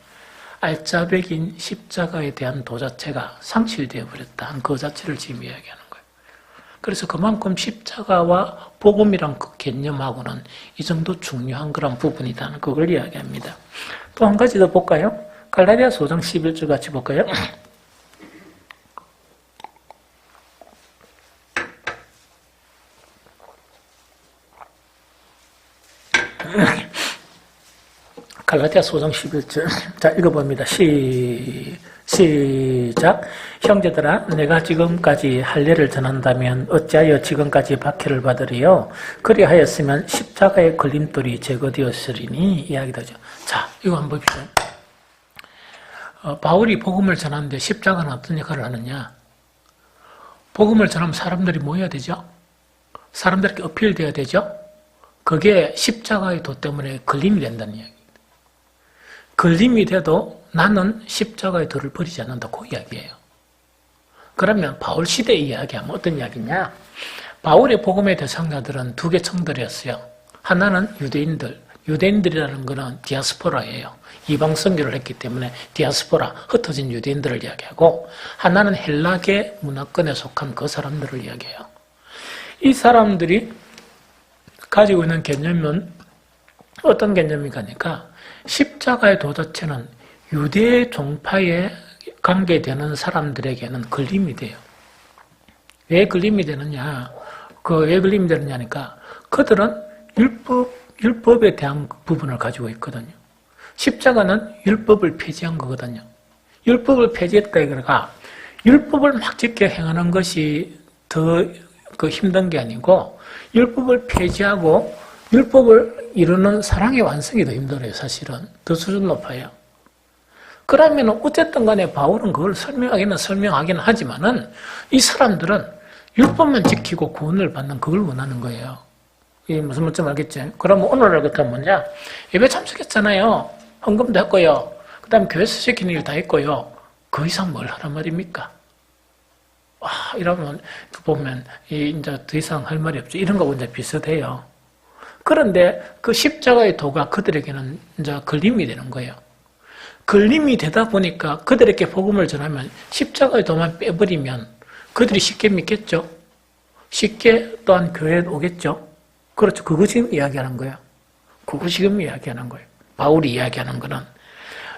알짜배기인 십자가에 대한 도 자체가 상실되어 버렸다. 그 자체를 지금 이야기하는 거예요. 그래서 그만큼 십자가와 복음이란 그 개념하고는 이 정도 중요한 그런 부분이다는 그걸 이야기합니다. 또 한 가지 더 볼까요? 갈라디아서 5장 11절 같이 볼까요? 갈라디아서 5장 11절. 자, 읽어봅니다. 시작. 형제들아, 내가 지금까지 할례를 전한다면 어찌하여 지금까지 박해를 받으리요? 그리하였으면 십자가의 걸림돌이 제거되었으리니 이야기되죠. 자, 이거 한번 봅시다. 바울이 복음을 전하는데 십자가는 어떤 역할을 하느냐? 복음을 전하면 사람들이 뭐 해야 되죠? 사람들에게 어필돼야 되죠? 그게 십자가의 도 때문에 걸림이 된다는 이야기. 걸림이 돼도 나는 십자가의 도를 버리지 않는다. 그 이야기예요. 그러면 바울 시대에 이야기하면 어떤 이야기냐? 바울의 복음의 대상자들은 두 개 청들이었어요. 하나는 유대인들. 유대인들이라는 것은 디아스포라예요. 이방 선교를 했기 때문에 디아스포라, 흩어진 유대인들을 이야기하고, 하나는 헬라계 문화권에 속한 그 사람들을 이야기해요. 이 사람들이 가지고 있는 개념은 어떤 개념이니까 십자가의 도 자체는 유대 종파에 관계되는 사람들에게는 걸림이 돼요. 왜 걸림이 되느냐? 왜 걸림이 되느냐니까 그들은 율법에 대한 부분을 가지고 있거든요. 십자가는 율법을 폐지한 거거든요. 율법을 폐지했다 이거가 율법을 막 지켜 행하는 것이 더 힘든 게 아니고 율법을 폐지하고 율법을 이루는 사랑의 완성이 더 힘들어요. 사실은 더 수준 높아요. 그러면 어쨌든 간에 바울은 그걸 설명하기는 하지만은 이 사람들은 율법만 지키고 구원을 받는 그걸 원하는 거예요. 이게 무슨 말인지 알겠지? 그러면 오늘날 같은 뭐냐? 예배 참석했잖아요. 헌금도 했고요. 그 다음에 교회에서 시키는 일 다 했고요. 그 이상 뭘 하란 말입니까? 이러면 보면 이제 더 이상 할 말이 없죠. 이런 거하고 이제 비슷해요. 그런데 그 십자가의 도가 그들에게는 이제 걸림이 되는 거예요. 걸림이 되다 보니까 그들에게 복음을 전하면 십자가의 도만 빼버리면 그들이 쉽게 믿겠죠. 쉽게 또한 교회에 오겠죠. 그렇죠. 그거 지금 이야기하는 거예요. 그거 지금 이야기하는 거예요. 바울이 이야기하는 거는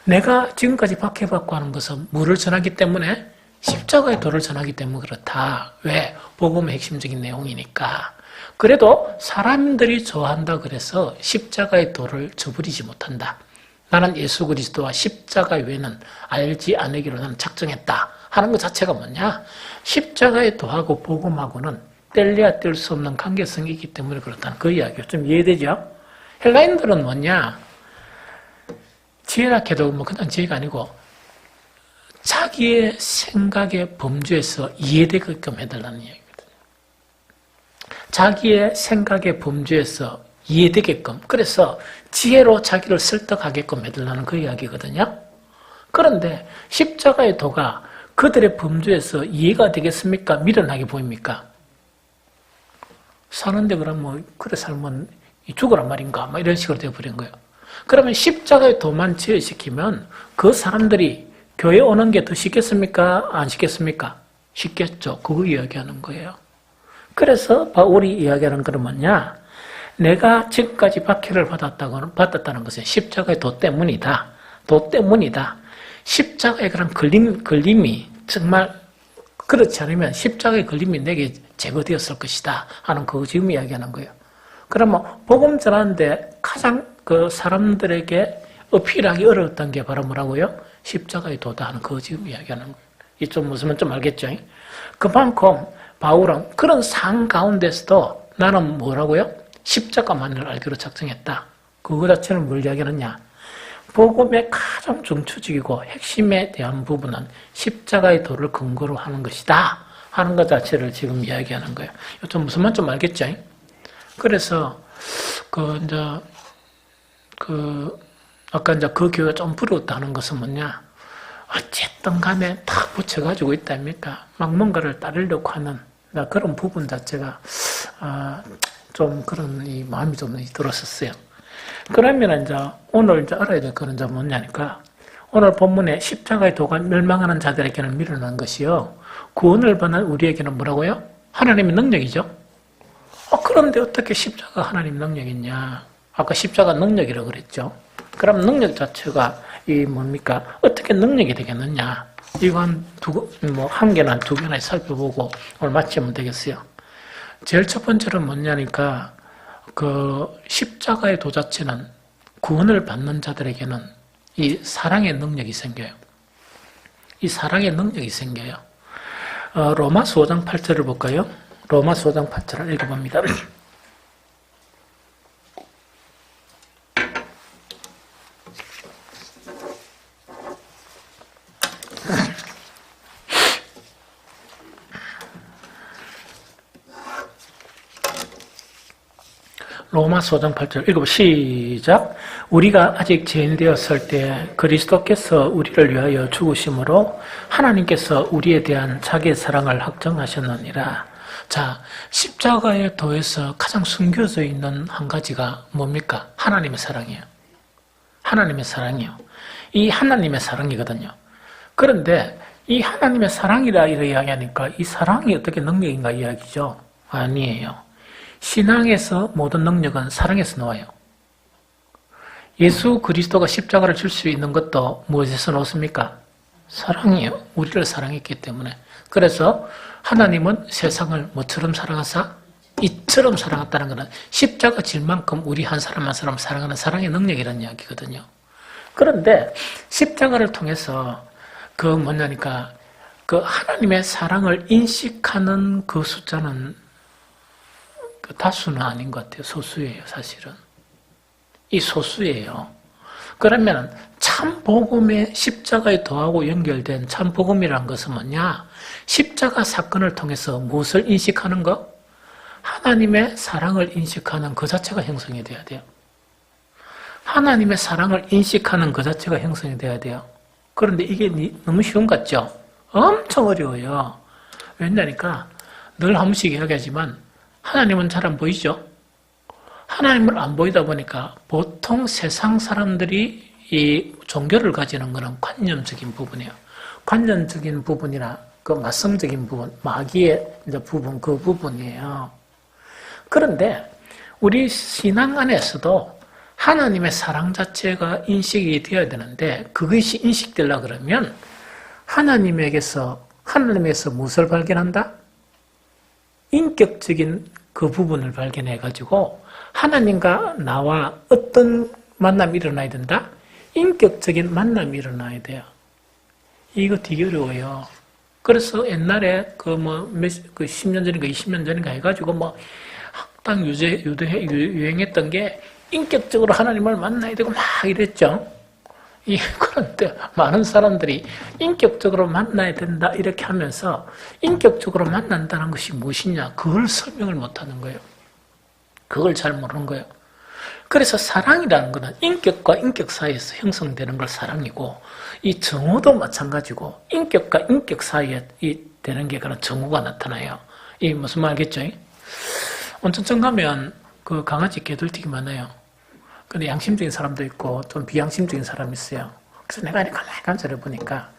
내가 지금까지 박해받고 하는 것은 뭐를 전하기 때문에? 십자가의 도를 전하기 때문에 그렇다. 왜? 복음의 핵심적인 내용이니까. 그래도 사람들이 좋아한다 그래서 십자가의 도를 저버리지 못한다. 나는 예수 그리스도와 십자가 외에는 알지 않으기로 나는 작정했다 하는 것 자체가 뭐냐? 십자가의 도하고 복음하고는 뗄래야 뗄 수 없는 관계성이 있기 때문에 그렇다는 그 이야기가 좀 이해되죠? 헬라인들은 뭐냐? 지혜라 해도 뭐 그냥 지혜가 아니고 자기의 생각의 범주에서 이해되게끔 해달라는 얘기거든요. 자기의 생각의 범주에서 이해되게끔, 그래서 지혜로 자기를 설득하게끔 해달라는 그 이야기거든요. 그런데 십자가의 도가 그들의 범주에서 이해가 되겠습니까? 미련하게 보입니까? 사는데 그럼 뭐 그래 살면 죽으란 말인가? 막 이런 식으로 되어버린 거예요. 그러면 십자가의 도만 제어시키면 그 사람들이 교회 오는 게 더 쉽겠습니까? 안 쉽겠습니까? 쉽겠죠. 그거 이야기하는 거예요. 그래서 바울이 이야기하는 것은 뭐냐? 내가 지금까지 박해를 받았다는 것은 십자가의 도 때문이다. 도 때문이다. 십자가의 그런 걸림이 정말 그렇지 않으면 십자가의 걸림이 내게 제거되었을 것이다 하는 그거 지금 이야기하는 거예요. 그러면 복음 전하는데 가장 그 사람들에게 어필하기 어려웠던 게 바로 뭐라고요? 십자가의 도다 하는 그거 지금 이야기하는 거예요. 이 좀 무슨 좀 알겠죠? 그만큼 바울은 그런 상황 가운데서도 나는 뭐라고요? 십자가만을 알기로 작정했다. 그거 자체는 뭘 이야기하느냐? 복음의 가장 중추적이고 핵심에 대한 부분은 십자가의 도를 근거로 하는 것이다 하는 것 자체를 지금 이야기하는 거예요. 좀 무슨 말 좀 알겠죠? 그래서 아까 이제 그 교회가 좀 부러웠다는 것은 뭐냐? 어쨌든 간에 다 붙여가지고 있다 아닙니까? 막 뭔가를 따르려고 하는 그런 부분 자체가 좀 그런 이 마음이 좀 들었었어요. 그러면 이제 오늘 이제 알아야 될 거는 이제 뭐냐니까 오늘 본문에 십자가의 도가 멸망하는 자들에게는 미련한 것이요 구원을 받는 우리에게는 뭐라고요? 하나님의 능력이죠. 그런데 어떻게 십자가 하나님 능력이냐? 아까 십자가 능력이라고 그랬죠. 그럼 능력 자체가 이 뭡니까? 어떻게 능력이 되겠느냐? 이건 한 개나 두 개나 살펴보고 오늘 마치면 되겠어요. 제일 첫 번째는 뭐냐니까 그 십자가의 도 자체는 구원을 받는 자들에게는 이 사랑의 능력이 생겨요. 이 사랑의 능력이 생겨요. 로마서 5장 8절을 볼까요? 로마서 5장 8절을 읽어봅니다. 로마서 5장 8절 읽어보 시작. 우리가 아직 죄인 되었을 때 그리스도께서 우리를 위하여 죽으심으로 하나님께서 우리에 대한 자기의 사랑을 확정하셨느니라. 자, 십자가의 도에서 가장 숨겨져 있는 한 가지가 뭡니까? 하나님의 사랑이에요. 하나님의 사랑이요. 이 하나님의 사랑이거든요. 그런데 이 하나님의 사랑이라 이야기하니까 이 사랑이 어떻게 능력인가 이야기죠? 아니에요. 신앙에서 모든 능력은 사랑에서 나와요. 예수 그리스도가 십자가를 줄 수 있는 것도 무엇에서 나왔습니까? 사랑이에요. 우리를 사랑했기 때문에. 그래서 하나님은 세상을 뭐처럼 사랑하사? 이처럼 사랑했다는 것은 십자가 질 만큼 우리 한 사람 한 사람 사랑하는 사랑의 능력이라는 이야기거든요. 그런데 십자가를 통해서 그 하나님의 사랑을 인식하는 그 숫자는 다수는 아닌 것 같아요. 소수예요, 사실은. 이 소수예요. 그러면 참 복음의 십자가에 도하고 연결된 참 복음이란 것은 뭐냐? 십자가 사건을 통해서 무엇을 인식하는 것? 하나님의 사랑을 인식하는 그 자체가 형성이 돼야 돼요. 하나님의 사랑을 인식하는 그 자체가 형성이 돼야 돼요. 그런데 이게 너무 쉬운 것 같죠? 엄청 어려워요. 왜냐니까 늘 한 번씩 이야기하지만 하나님은 잘 안 보이죠? 하나님을 안 보이다 보니까 보통 세상 사람들이 이 종교를 가지는 것은 관념적인 부분이에요. 관념적인 부분이나 그 말씀적인 부분, 마귀의 이제 부분, 그 부분이에요. 그런데 우리 신앙 안에서도 하나님의 사랑 자체가 인식이 되어야 되는데 그것이 인식되려고 그러면 하나님에게서 무엇을 발견한다? 인격적인 그 부분을 발견해가지고 하나님과 나와 어떤 만남이 일어나야 된다? 인격적인 만남이 일어나야 돼요. 이거 되게 어려워요. 그래서 옛날에 10년 전인가 20년 전인가 해가지고 학당 유행했던 게 인격적으로 하나님을 만나야 되고 막 이랬죠. 그런데 많은 사람들이 인격적으로 만나야 된다 이렇게 하면서 인격적으로 만난다는 것이 무엇이냐 그걸 설명을 못하는 거예요. 그걸 잘 모르는 거예요. 그래서 사랑이라는 것은 인격과 인격 사이에서 형성되는 걸 사랑이고 이 정오도 마찬가지고 인격과 인격 사이에 되는 게 그런 정오가 나타나요. 이 무슨 말 알겠죠? 온천천 가면 그 강아지 개들튀기 많아요. 근데 양심적인 사람도 있고 좀 비양심적인 사람이 있어요. 그래서 내가 가만히 관찰해 보니까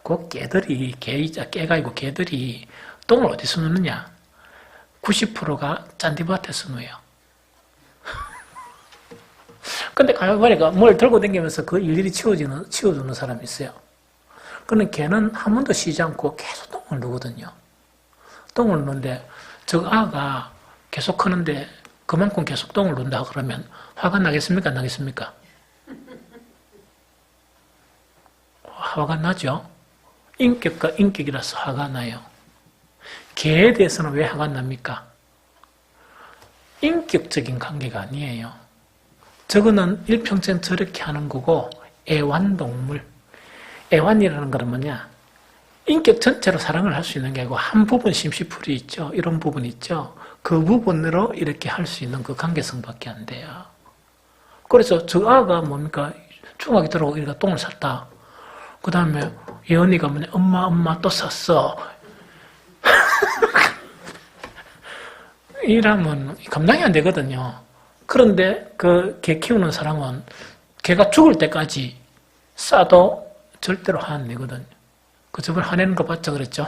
그 개들이 깨가 있고 개들이 똥을 어디서 누느냐? 90%가 잔디밭에서 누워요. 근데 가만히 보니까 뭘 들고 다니면서 그 일일이 치워주는 사람이 있어요. 그런데 걔는 한 번도 쉬지 않고 계속 똥을 누거든요. 똥을 누는데 저 아가 계속 크는데 그만큼 계속 똥을 눈다 그러면 화가 나겠습니까? 안 나겠습니까? 화가 나죠? 인격과 인격이라서 화가 나요. 개에 대해서는 왜 화가 납니까? 인격적인 관계가 아니에요. 저거는 일평생 저렇게 하는 거고 애완동물. 애완이라는 건 뭐냐? 인격 전체로 사랑을 할 수 있는 게 아니고 한 부분 심시풀이 있죠. 이런 부분 있죠. 그 부분으로 이렇게 할 수 있는 그 관계성밖에 안 돼요. 그래서 저 아가 뭡니까? 중학교 들어오고 이렇게 똥을 쌌다. 그 다음에 예언이가 뭐냐? 엄마 또 쌌어. 이러면 감당이 안 되거든요. 그런데 그 개 키우는 사람은 개가 죽을 때까지 싸도 절대로 화 안 내거든요. 그 저번에 화내는 거 봤죠? 그랬죠?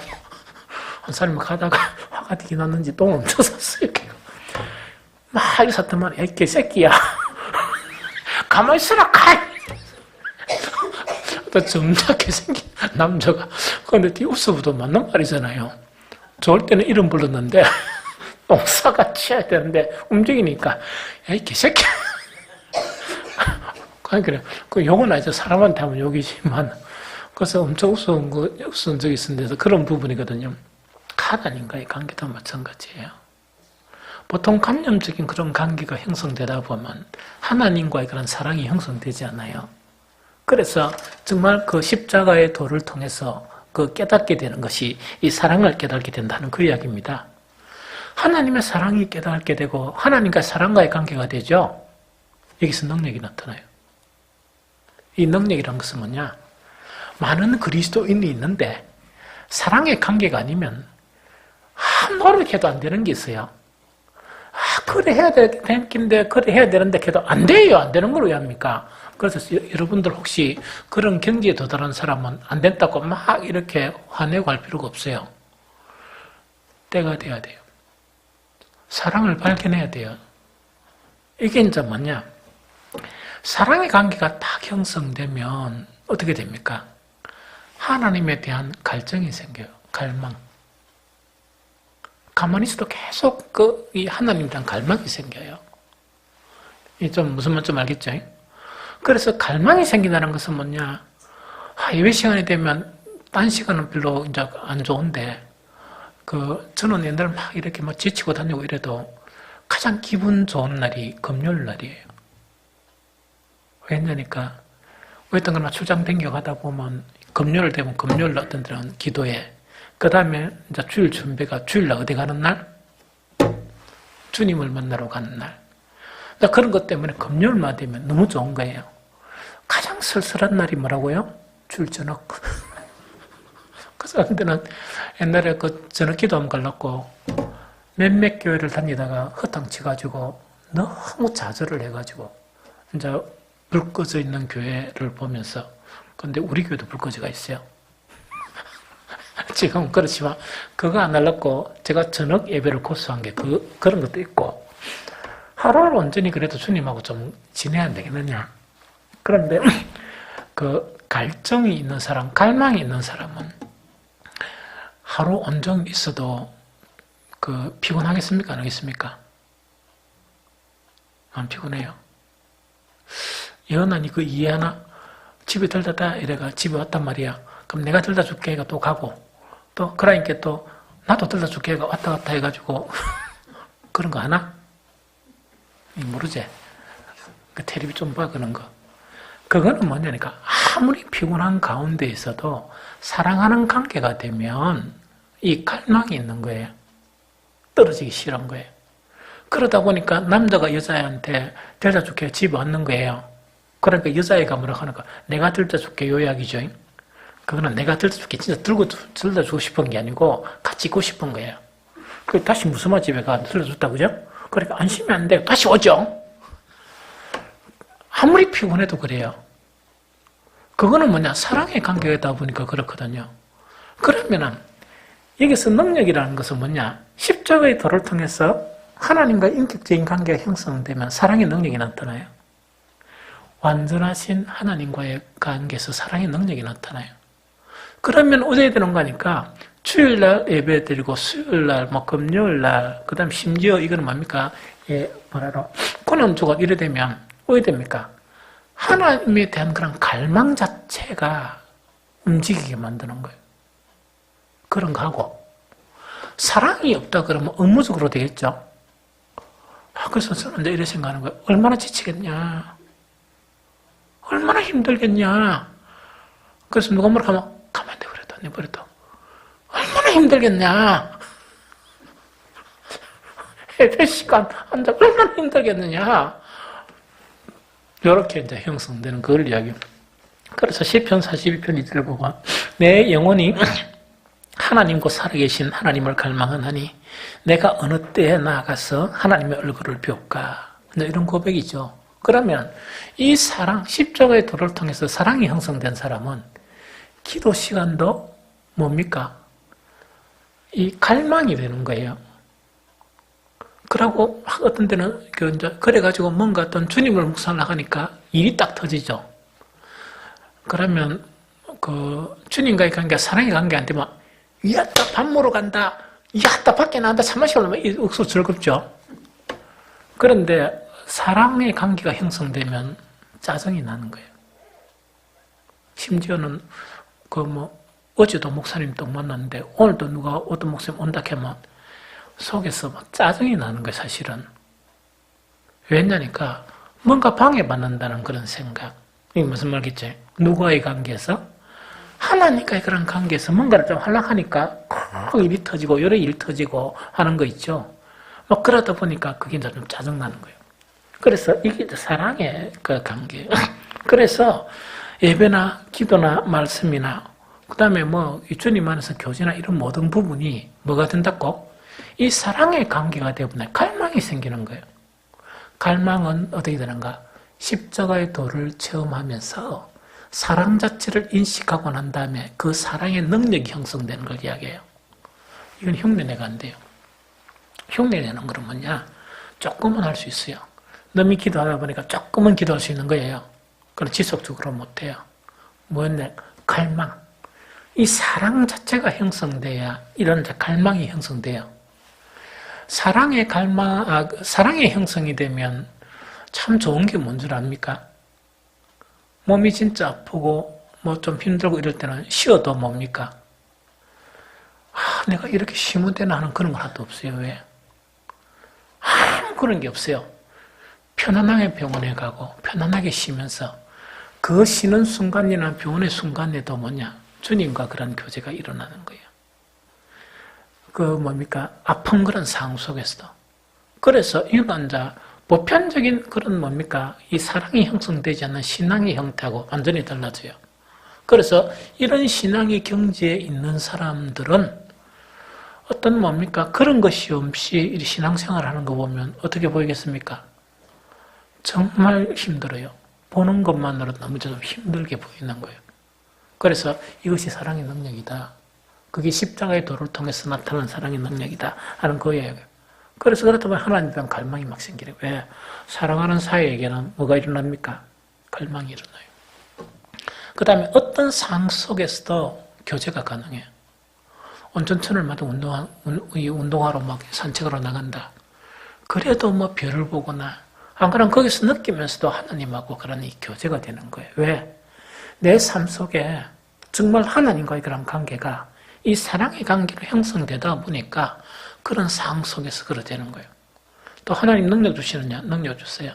한 사람이 가다가 화가 되게 났는지 똥을 엄청 쌌어요. 막 이렇게 쌌더만, 야, 이 개새끼야. 가만히 있으라, 또 점잖게 생긴 남자가. 그런데 뒤 웃어보도 맞는 말이잖아요. 좋을 때는 이름 불렀는데, 똥싸가 치워야 되는데, 움직이니까, 야, 이 개새끼야. 그래. 그 욕은 아니죠. 사람한테 하면 욕이지만. 그래서 엄청 웃은 적이 있었는데, 그런 부분이거든요. 하나님과의 관계도 마찬가지예요. 보통 관념적인 그런 관계가 형성되다 보면 하나님과의 그런 사랑이 형성되지 않아요. 그래서 정말 그 십자가의 도를 통해서 그 깨닫게 되는 것이 이 사랑을 깨닫게 된다는 그 이야기입니다. 하나님의 사랑이 깨닫게 되고 하나님과 사랑과의 관계가 되죠. 여기서 능력이 나타나요. 이 능력이란 것은 뭐냐? 많은 그리스도인이 있는데 사랑의 관계가 아니면 노력해도 안 되는 게 있어요. 그래 해야 되는데 그래 해야 되는데 걔도 안 돼요. 안 되는 걸 왜 합니까? 그래서 여러분들 혹시 그런 경지에 도달한 사람은 안 된다고 막 이렇게 화내고 할 필요가 없어요. 때가 돼야 돼요. 사랑을 발견해야 돼요. 이게 이제 뭐냐? 사랑의 관계가 딱 형성되면 어떻게 됩니까? 하나님에 대한 갈증이 생겨요. 갈망. 가만히 있어도 계속 이 하나님에 대한 갈망이 생겨요. 이 좀 무슨 말인지 알겠죠? 그래서 갈망이 생긴다는 것은 뭐냐? 예배 시간이 되면 딴 시간은 별로 이제 안 좋은데 저는 옛날에 막 이렇게 막 지치고 다니고 이래도 가장 기분 좋은 날이 금요일 날이에요. 왜냐니까 어떤 거나 출장 댕겨 가다 보면 금요일 되면 금요일 어떤 데는 기도해. 그 다음에 이제 주일 준비가 주일날 어디 가는 날? 주님을 만나러 가는 날. 그런 것 때문에 금요일만 되면 너무 좋은 거예요. 가장 쓸쓸한 날이 뭐라고요? 주일 저녁. 그 사람들은 옛날에 그 저녁 기도 한번 갈랐고 몇몇 교회를 다니다가 허탕치가지고 너무 좌절을 해가지고 이제 불 꺼져 있는 교회를 보면서 근데 우리 교회도 불 꺼져가 있어요. 지금 그렇지만 그거 안 하려고 제가 저녁 예배를 고수한 게 그런 것도 있고 하루를 온전히 그래도 주님하고 좀 지내야 되겠느냐. 그런데 그 갈증이 있는 사람, 갈망이 있는 사람은 하루 온종일 있어도 피곤하겠습니까? 안 하겠습니까? 안 피곤해요. 예언아니 이해하나? 집에 들다다 이래가 집에 왔단 말이야. 그럼 내가 들다 줄게 해가 또 가고 또 그러니까 또 나도 들다 줄게 해가 왔다 갔다 해가지고 그런 거 하나? 모르지? 그 텔레비 좀 봐, 그런 거. 그거는 뭐냐니까, 아무리 피곤한 가운데 있어도 사랑하는 관계가 되면 이 갈망이 있는 거예요. 떨어지기 싫은 거예요. 그러다 보니까 남자가 여자애한테 데려다 줄게 집에 왔는 거예요. 그러니까 여자애가 뭐라고 하니까 내가 들다 줄게 요약이죠. 그거는 내가 들다 줄게 진짜 들다 주고 싶은 게 아니고 같이 있고 싶은 거예요. 그 다시 무슨 집에 가 들다 줬다 그죠? 그러니까 안심이 안 돼. 다시 오죠. 아무리 피곤해도 그래요. 그거는 뭐냐? 사랑의 관계다 보니까 그렇거든요. 그러면은 여기서 능력이라는 것은 뭐냐? 십자가의 도를 통해서 하나님과 인격적인 관계가 형성되면 사랑의 능력이 나타나요. 완전하신 하나님과의 관계에서 사랑의 능력이 나타나요. 그러면 어디에 되는 거니까 주일날 예배 드리고 수요일날, 금요일날, 그 다음 심지어 이거는 뭡니까? 고난주가 이래 되면 어디 됩니까? 하나님에 대한 그런 갈망 자체가 움직이게 만드는 거예요. 그런 거 하고 사랑이 없다 그러면 의무적으로 되겠죠. 그래서 저는 이제 이렇게 생각하는 거예요. 얼마나 지치겠냐. 얼마나 힘들겠냐. 그래서 누가 뭐라 하면 가만히 내버려둬, 내버려둬. 얼마나 힘들겠냐. 몇 시간 앉아 얼마나 힘들겠느냐. 이렇게 이제 형성되는 그걸 이야기해요. 그래서 시편 42편 2절을 보고 내 영혼이 하나님 곧 살아계신 하나님을 갈망하나니 내가 어느 때에 나아가서 하나님의 얼굴을 비울까. 이런 고백이죠. 그러면 이 사랑, 십자가의 도를 통해서 사랑이 형성된 사람은 기도 시간도 뭡니까? 이 갈망이 되는 거예요. 그러고 어떤 때는 그래가지고 뭔가 어떤 주님을 묵상하려고 하니까 일이 딱 터지죠. 그러면 주님과의 관계가 사랑의 관계 안 되면 야따 밥 먹으러 간다. 야따 밖에 나간다. 차 마시고 오면 억수 즐겁죠. 그런데 사랑의 관계가 형성되면 짜증이 나는 거예요. 심지어는 어제도 목사님 또 만났는데 오늘도 누가 어떤 목사님 온다 하면 속에서 막 짜증이 나는 거예요, 사실은. 왜냐니까 뭔가 방해받는다는 그런 생각. 이게 무슨 말겠지? 누구와의 관계에서? 하나님과의 그런 관계에서 뭔가를 좀 하려고 하니까 일이 터지고 여러 일이 터지고 하는 거 있죠. 그러다 보니까 그게 이제 좀 짜증나는 거예요. 그래서 이게 사랑의 그 관계. 그래서 예배나 기도나 말씀이나 그 다음에 이 주님 안에서 교제나 이런 모든 부분이 뭐가 된다고? 이 사랑의 관계가 되면 갈망이 생기는 거예요. 갈망은 어떻게 되는가? 십자가의 도를 체험하면서 사랑 자체를 인식하고 난 다음에 그 사랑의 능력이 형성되는 걸 이야기해요. 이건 흉내내가 안 돼요. 흉내내는 건 뭐냐? 조금은 할 수 있어요. 너무 기도하다 보니까 조금은 기도할 수 있는 거예요. 그럼 지속적으로 못해요. 뭐였냐? 갈망. 이 사랑 자체가 형성돼야 이런 갈망이 형성돼요. 사랑의 형성이 되면 참 좋은 게 뭔 줄 압니까? 몸이 진짜 아프고 좀 힘들고 이럴 때는 쉬어도 뭡니까? 내가 이렇게 쉬면 되나 하는 그런 거 하나도 없어요. 왜? 아무 그런 게 없어요. 편안하게 병원에 가고 편안하게 쉬면서 그 쉬는 순간이나 병원의 순간에도 주님과 그런 교제가 일어나는 거예요. 아픈 그런 상황 속에서도. 그래서 이건 보편적인 그런 이 사랑이 형성되지 않는 신앙의 형태하고 완전히 달라져요. 그래서 이런 신앙의 경지에 있는 사람들은 어떤 그런 것이 없이 신앙생활을 하는 거 보면 어떻게 보이겠습니까? 정말 힘들어요. 보는 것만으로도 너무 좀 힘들게 보이는 거예요. 그래서 이것이 사랑의 능력이다. 그게 십자가의 도를 통해서 나타나는 사랑의 능력이다 하는 거예요. 그래서 그렇다 보면 하나님에 대한 갈망이 막 생기는 거예요. 왜? 사랑하는 사이에게는 뭐가 일어납니까? 갈망이 일어나요. 그 다음에 어떤 상황 속에서도 교제가 가능해요. 온천천을마다 운동하러 산책하러 나간다. 그래도 별을 보거나 안 그러면 거기서 느끼면서도 하나님하고 그런 이 교제가 되는 거예요. 왜? 내 삶 속에 정말 하나님과의 그런 관계가 이 사랑의 관계로 형성되다 보니까 그런 상황 속에서 그렇게 되는 거예요. 또 하나님 능력 주시느냐? 능력 주세요.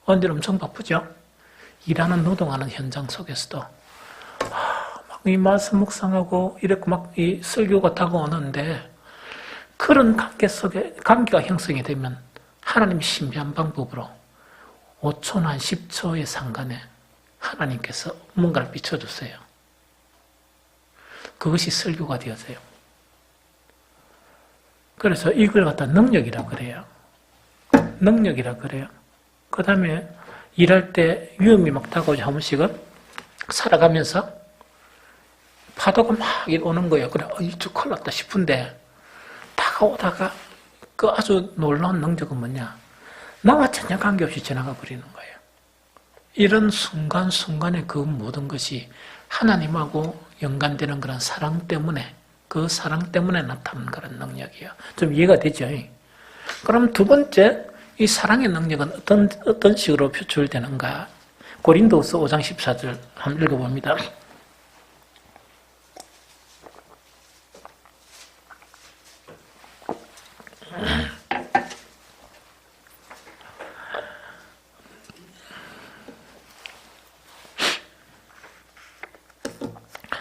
언제는 엄청 바쁘죠. 일하는 노동하는 현장 속에서도 막 이 말씀 묵상하고 이렇게 막 이 설교가 다가오는데 그런 관계 속에 관계가 형성이 되면 하나님이 신비한 방법으로 5초나 10초의 상간에 하나님께서 뭔가를 비춰주세요. 그것이 설교가 되어져요. 그래서 이걸 갖다 능력이라 그래요. 능력이라 그래요. 그 다음에 일할 때 위험이 막 다가오죠. 한 번씩은 살아가면서 파도가 막 오는 거예요. 그래, 이쪽 큰일 났다 싶은데 다가오다가 그 아주 놀라운 능력은 뭐냐? 나와 전혀 관계없이 지나가 버리는 거예요. 이런 순간순간의 그 모든 것이 하나님하고 연관되는 그런 사랑 때문에, 그 사랑 때문에 나타나는 그런 능력이에요. 좀 이해가 되죠? 그럼 두 번째, 이 사랑의 능력은 어떤 식으로 표출되는가? 고린도후서 5장 14절 한번 읽어봅니다.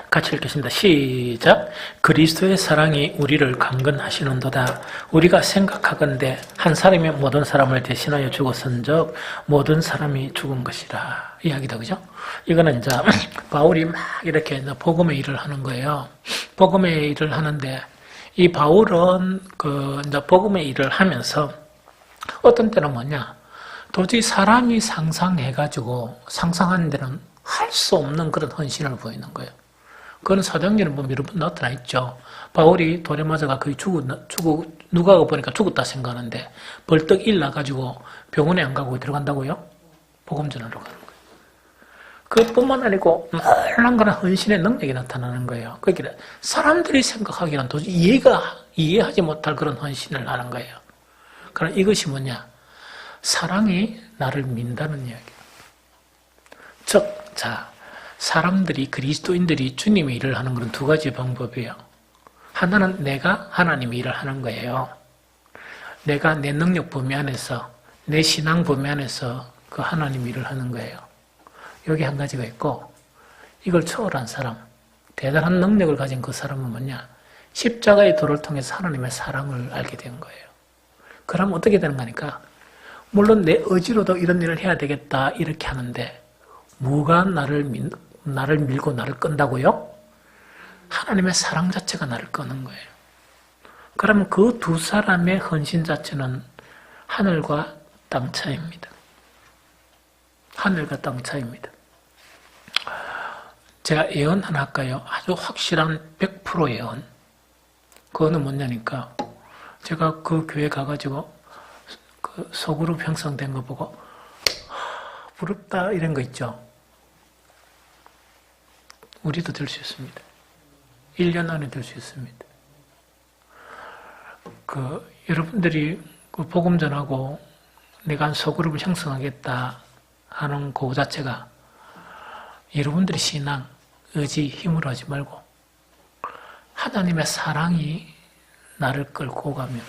같이 읽겠습니다. 시작. 그리스도의 사랑이 우리를 강건하시는도다. 우리가 생각하건대 한 사람이 모든 사람을 대신하여 죽었은즉 모든 사람이 죽은 것이라. 이야기다, 그죠? 이거는 이제 바울이 막 이렇게 복음의 일을 하는 거예요. 복음의 일을 하는데 이 바울은 그 이제 복음의 일을 하면서 어떤 때는 뭐냐? 도저히 사람이 상상해가지고 상상하는 데는 할 수 없는 그런 헌신을 보이는 거예요. 그건 사도행전에 보면 여러 번 나타나 있죠. 바울이 돌에 맞아가 거의 누가 보니까 죽었다 생각하는데 벌떡 일어나가지고 병원에 안 가고 들어간다고요? 복음 전하러 가는 거예요. 그뿐만 아니고 놀란 그런 헌신의 능력이 나타나는 거예요. 그러니까 사람들이 생각하기에는 도저히 이해하지 못할 그런 헌신을 하는 거예요. 그럼 이것이 뭐냐? 사랑이 나를 민다는 이야기예요. 즉, 사람들이, 그리스도인들이 주님의 일을 하는 그런 두 가지 방법이에요. 하나는 내가 하나님의 일을 하는 거예요. 내가 내 능력 범위 안에서, 내 신앙 범위 안에서 그 하나님의 일을 하는 거예요. 여기 한 가지가 있고, 이걸 초월한 사람, 대단한 능력을 가진 그 사람은 뭐냐? 십자가의 도를 통해서 하나님의 사랑을 알게 된 거예요. 그럼 어떻게 되는 거니까? 물론 내 의지로도 이런 일을 해야 되겠다 이렇게 하는데 뭐가 나를 밀고 나를 끈다고요? 하나님의 사랑 자체가 나를 끄는 거예요. 그러면 그 두 사람의 헌신 자체는 하늘과 땅 차이입니다. 하늘과 땅 차이입니다. 제가 예언 하나 할까요? 아주 확실한 100% 예언. 그거는 뭐냐니까 제가 그 교회 가가지고 그 소그룹 형성된 거 보고 부럽다 이런 거 있죠. 우리도 될 수 있습니다. 1년 안에 될 수 있습니다. 여러분들이 그 복음 전하고 내가 소그룹을 형성하겠다 하는 그 자체가 여러분들이 신앙, 의지, 힘으로 하지 말고 하나님의 사랑이 나를 끌고 가면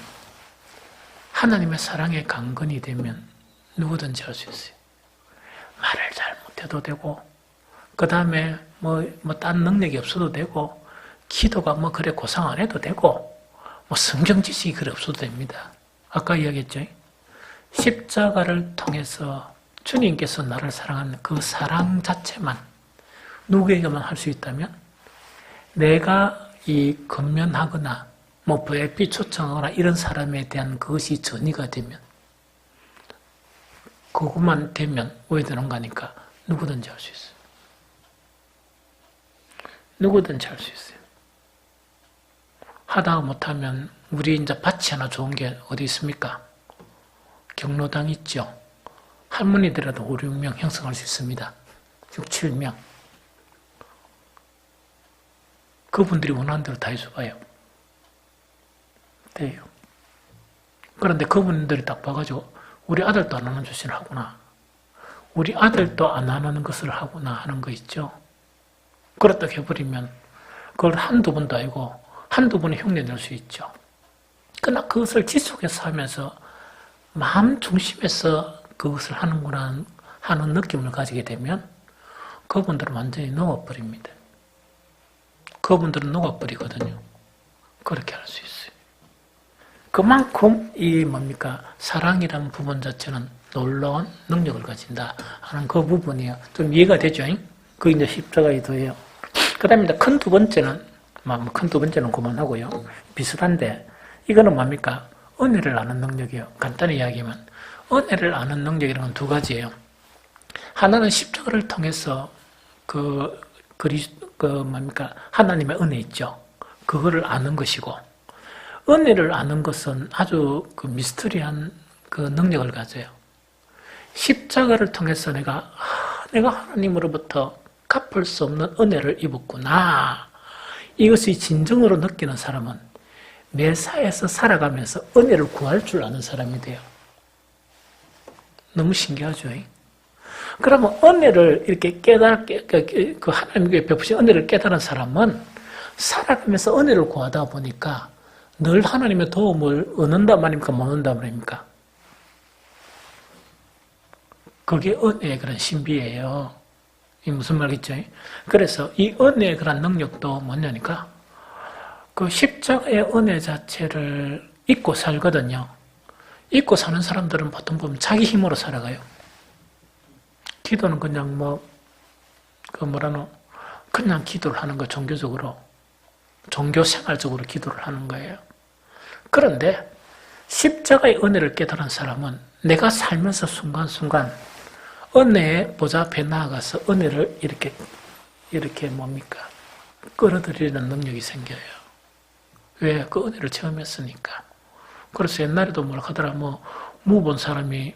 하나님의 사랑의 강건이 되면 누구든지 할 수 있어요. 말을 잘 못해도 되고 그 다음에 딴 능력이 없어도 되고 기도가 그래 고상 안 해도 되고 성경 지식이 그래 없어도 됩니다. 아까 이야기했죠. 십자가를 통해서 주님께서 나를 사랑하는 그 사랑 자체만 누구에게만 할 수 있다면 내가 이 건면하거나 VIP 초청하거나 이런 사람에 대한 그것이 전이가 되면 그것만 되면 오해되는 거니까 누구든지 할 수 있어요. 누구든지 할 수 있어요. 하다가 못하면 우리 이제 밭이 하나 좋은 게 어디 있습니까? 경로당 있죠. 할머니들이라도 5, 6명 형성할 수 있습니다. 6, 7명. 그분들이 원하는 대로 다 해줘봐요. 돼요. 그런데 그분들이 딱 봐가지고 우리 아들도 안 하는 짓을 하구나. 우리 아들도 안 하는 것을 하구나 하는 거 있죠. 그렇다 해버리면 그걸 한두 번도 아니고 한두 번에 흉내 낼 수 있죠. 그러나 그것을 지속해서 하면서 마음 중심에서 그것을 하는구나 하는 느낌을 가지게 되면 그분들은 완전히 녹아버립니다. 그분들은 녹아버리거든요. 그렇게 할 수 있어요. 그만큼 이 뭡니까? 사랑이라는 부분 자체는 놀라운 능력을 가진다 하는 그 부분이요. 좀 이해가 되죠? 그게 이제 십자가의 도예요. 그 다음에 큰 두 번째는, 큰 두 번째는 그만하고요. 비슷한데, 이거는 뭡니까? 은혜를 아는 능력이에요. 간단히 이야기하면. 은혜를 아는 능력이라는 건 두 가지예요. 하나는 십자가를 통해서 하나님의 은혜 있죠. 그거를 아는 것이고, 은혜를 아는 것은 아주 미스터리한 그 능력을 가져요. 십자가를 통해서 내가 하나님으로부터 갚을 수 없는 은혜를 입었구나. 이것이 진정으로 느끼는 사람은 매사에서 살아가면서 은혜를 구할 줄 아는 사람이 돼요. 너무 신기하죠? 그러면 은혜를 이렇게 그 하나님께 베푸신 은혜를 깨달은 사람은 살아가면서 은혜를 구하다 보니까 늘 하나님의 도움을 얻는단 말입니까? 못 얻는단 말입니까? 그게 은혜의 그런 신비예요. 이 무슨 말이겠죠? 그래서 이 은혜의 그런 능력도 뭐냐니까 그 십자가의 은혜 자체를 잊고 살거든요. 잊고 사는 사람들은 보통 보면 자기 힘으로 살아가요. 기도는 그냥 그냥 기도를 하는 거, 종교 생활적으로 기도를 하는 거예요. 그런데 십자가의 은혜를 깨달은 사람은 내가 살면서 순간순간 은혜의 보좌 앞에 나아가서 은혜를 이렇게 끌어들이는 능력이 생겨요. 왜? 그 은혜를 체험했으니까. 그래서 옛날에도 뭘 하더라, 본 사람이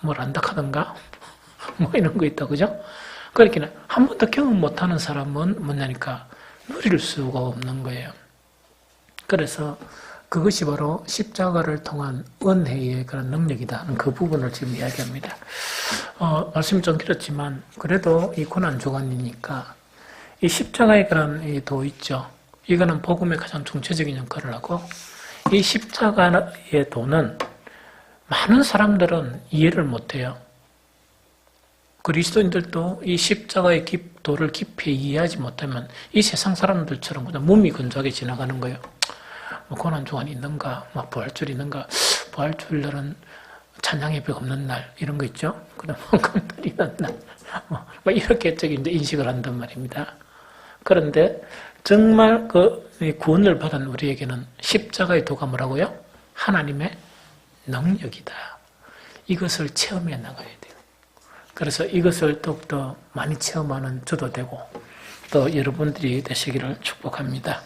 뭘 안다 하던가? 이런 거 있다, 그죠? 그러니까 한 번도 경험 못하는 사람은 뭐냐니까 누릴 수가 없는 거예요. 그래서 그것이 바로 십자가를 통한 은혜의 그런 능력이다 하는 그 부분을 지금 이야기합니다. 말씀이 좀 길었지만 그래도 이 고난주간이니까 이 십자가의 그런 이 도 있죠. 이거는 복음의 가장 중체적인 역할을 하고 이 십자가의 도는 많은 사람들은 이해를 못해요. 그리스도인들도 이 십자가의 도를 깊이 이해하지 못하면 이 세상 사람들처럼 그냥 몸이 건조하게 지나가는 거예요. 고난주간이 있는가? 부활절이 있는가? 부활절날은 찬양 예배가 없는 날 이런 거 있죠? 그다음 금날 있는 날 이렇게 이제 인식을 한단 말입니다. 그런데 정말 그 구원을 받은 우리에게는 십자가의 도가 뭐라고요? 하나님의 능력이다. 이것을 체험해 나가야 돼요. 그래서 이것을 더욱더 많이 체험하는 저도 되고 또 여러분들이 되시기를 축복합니다.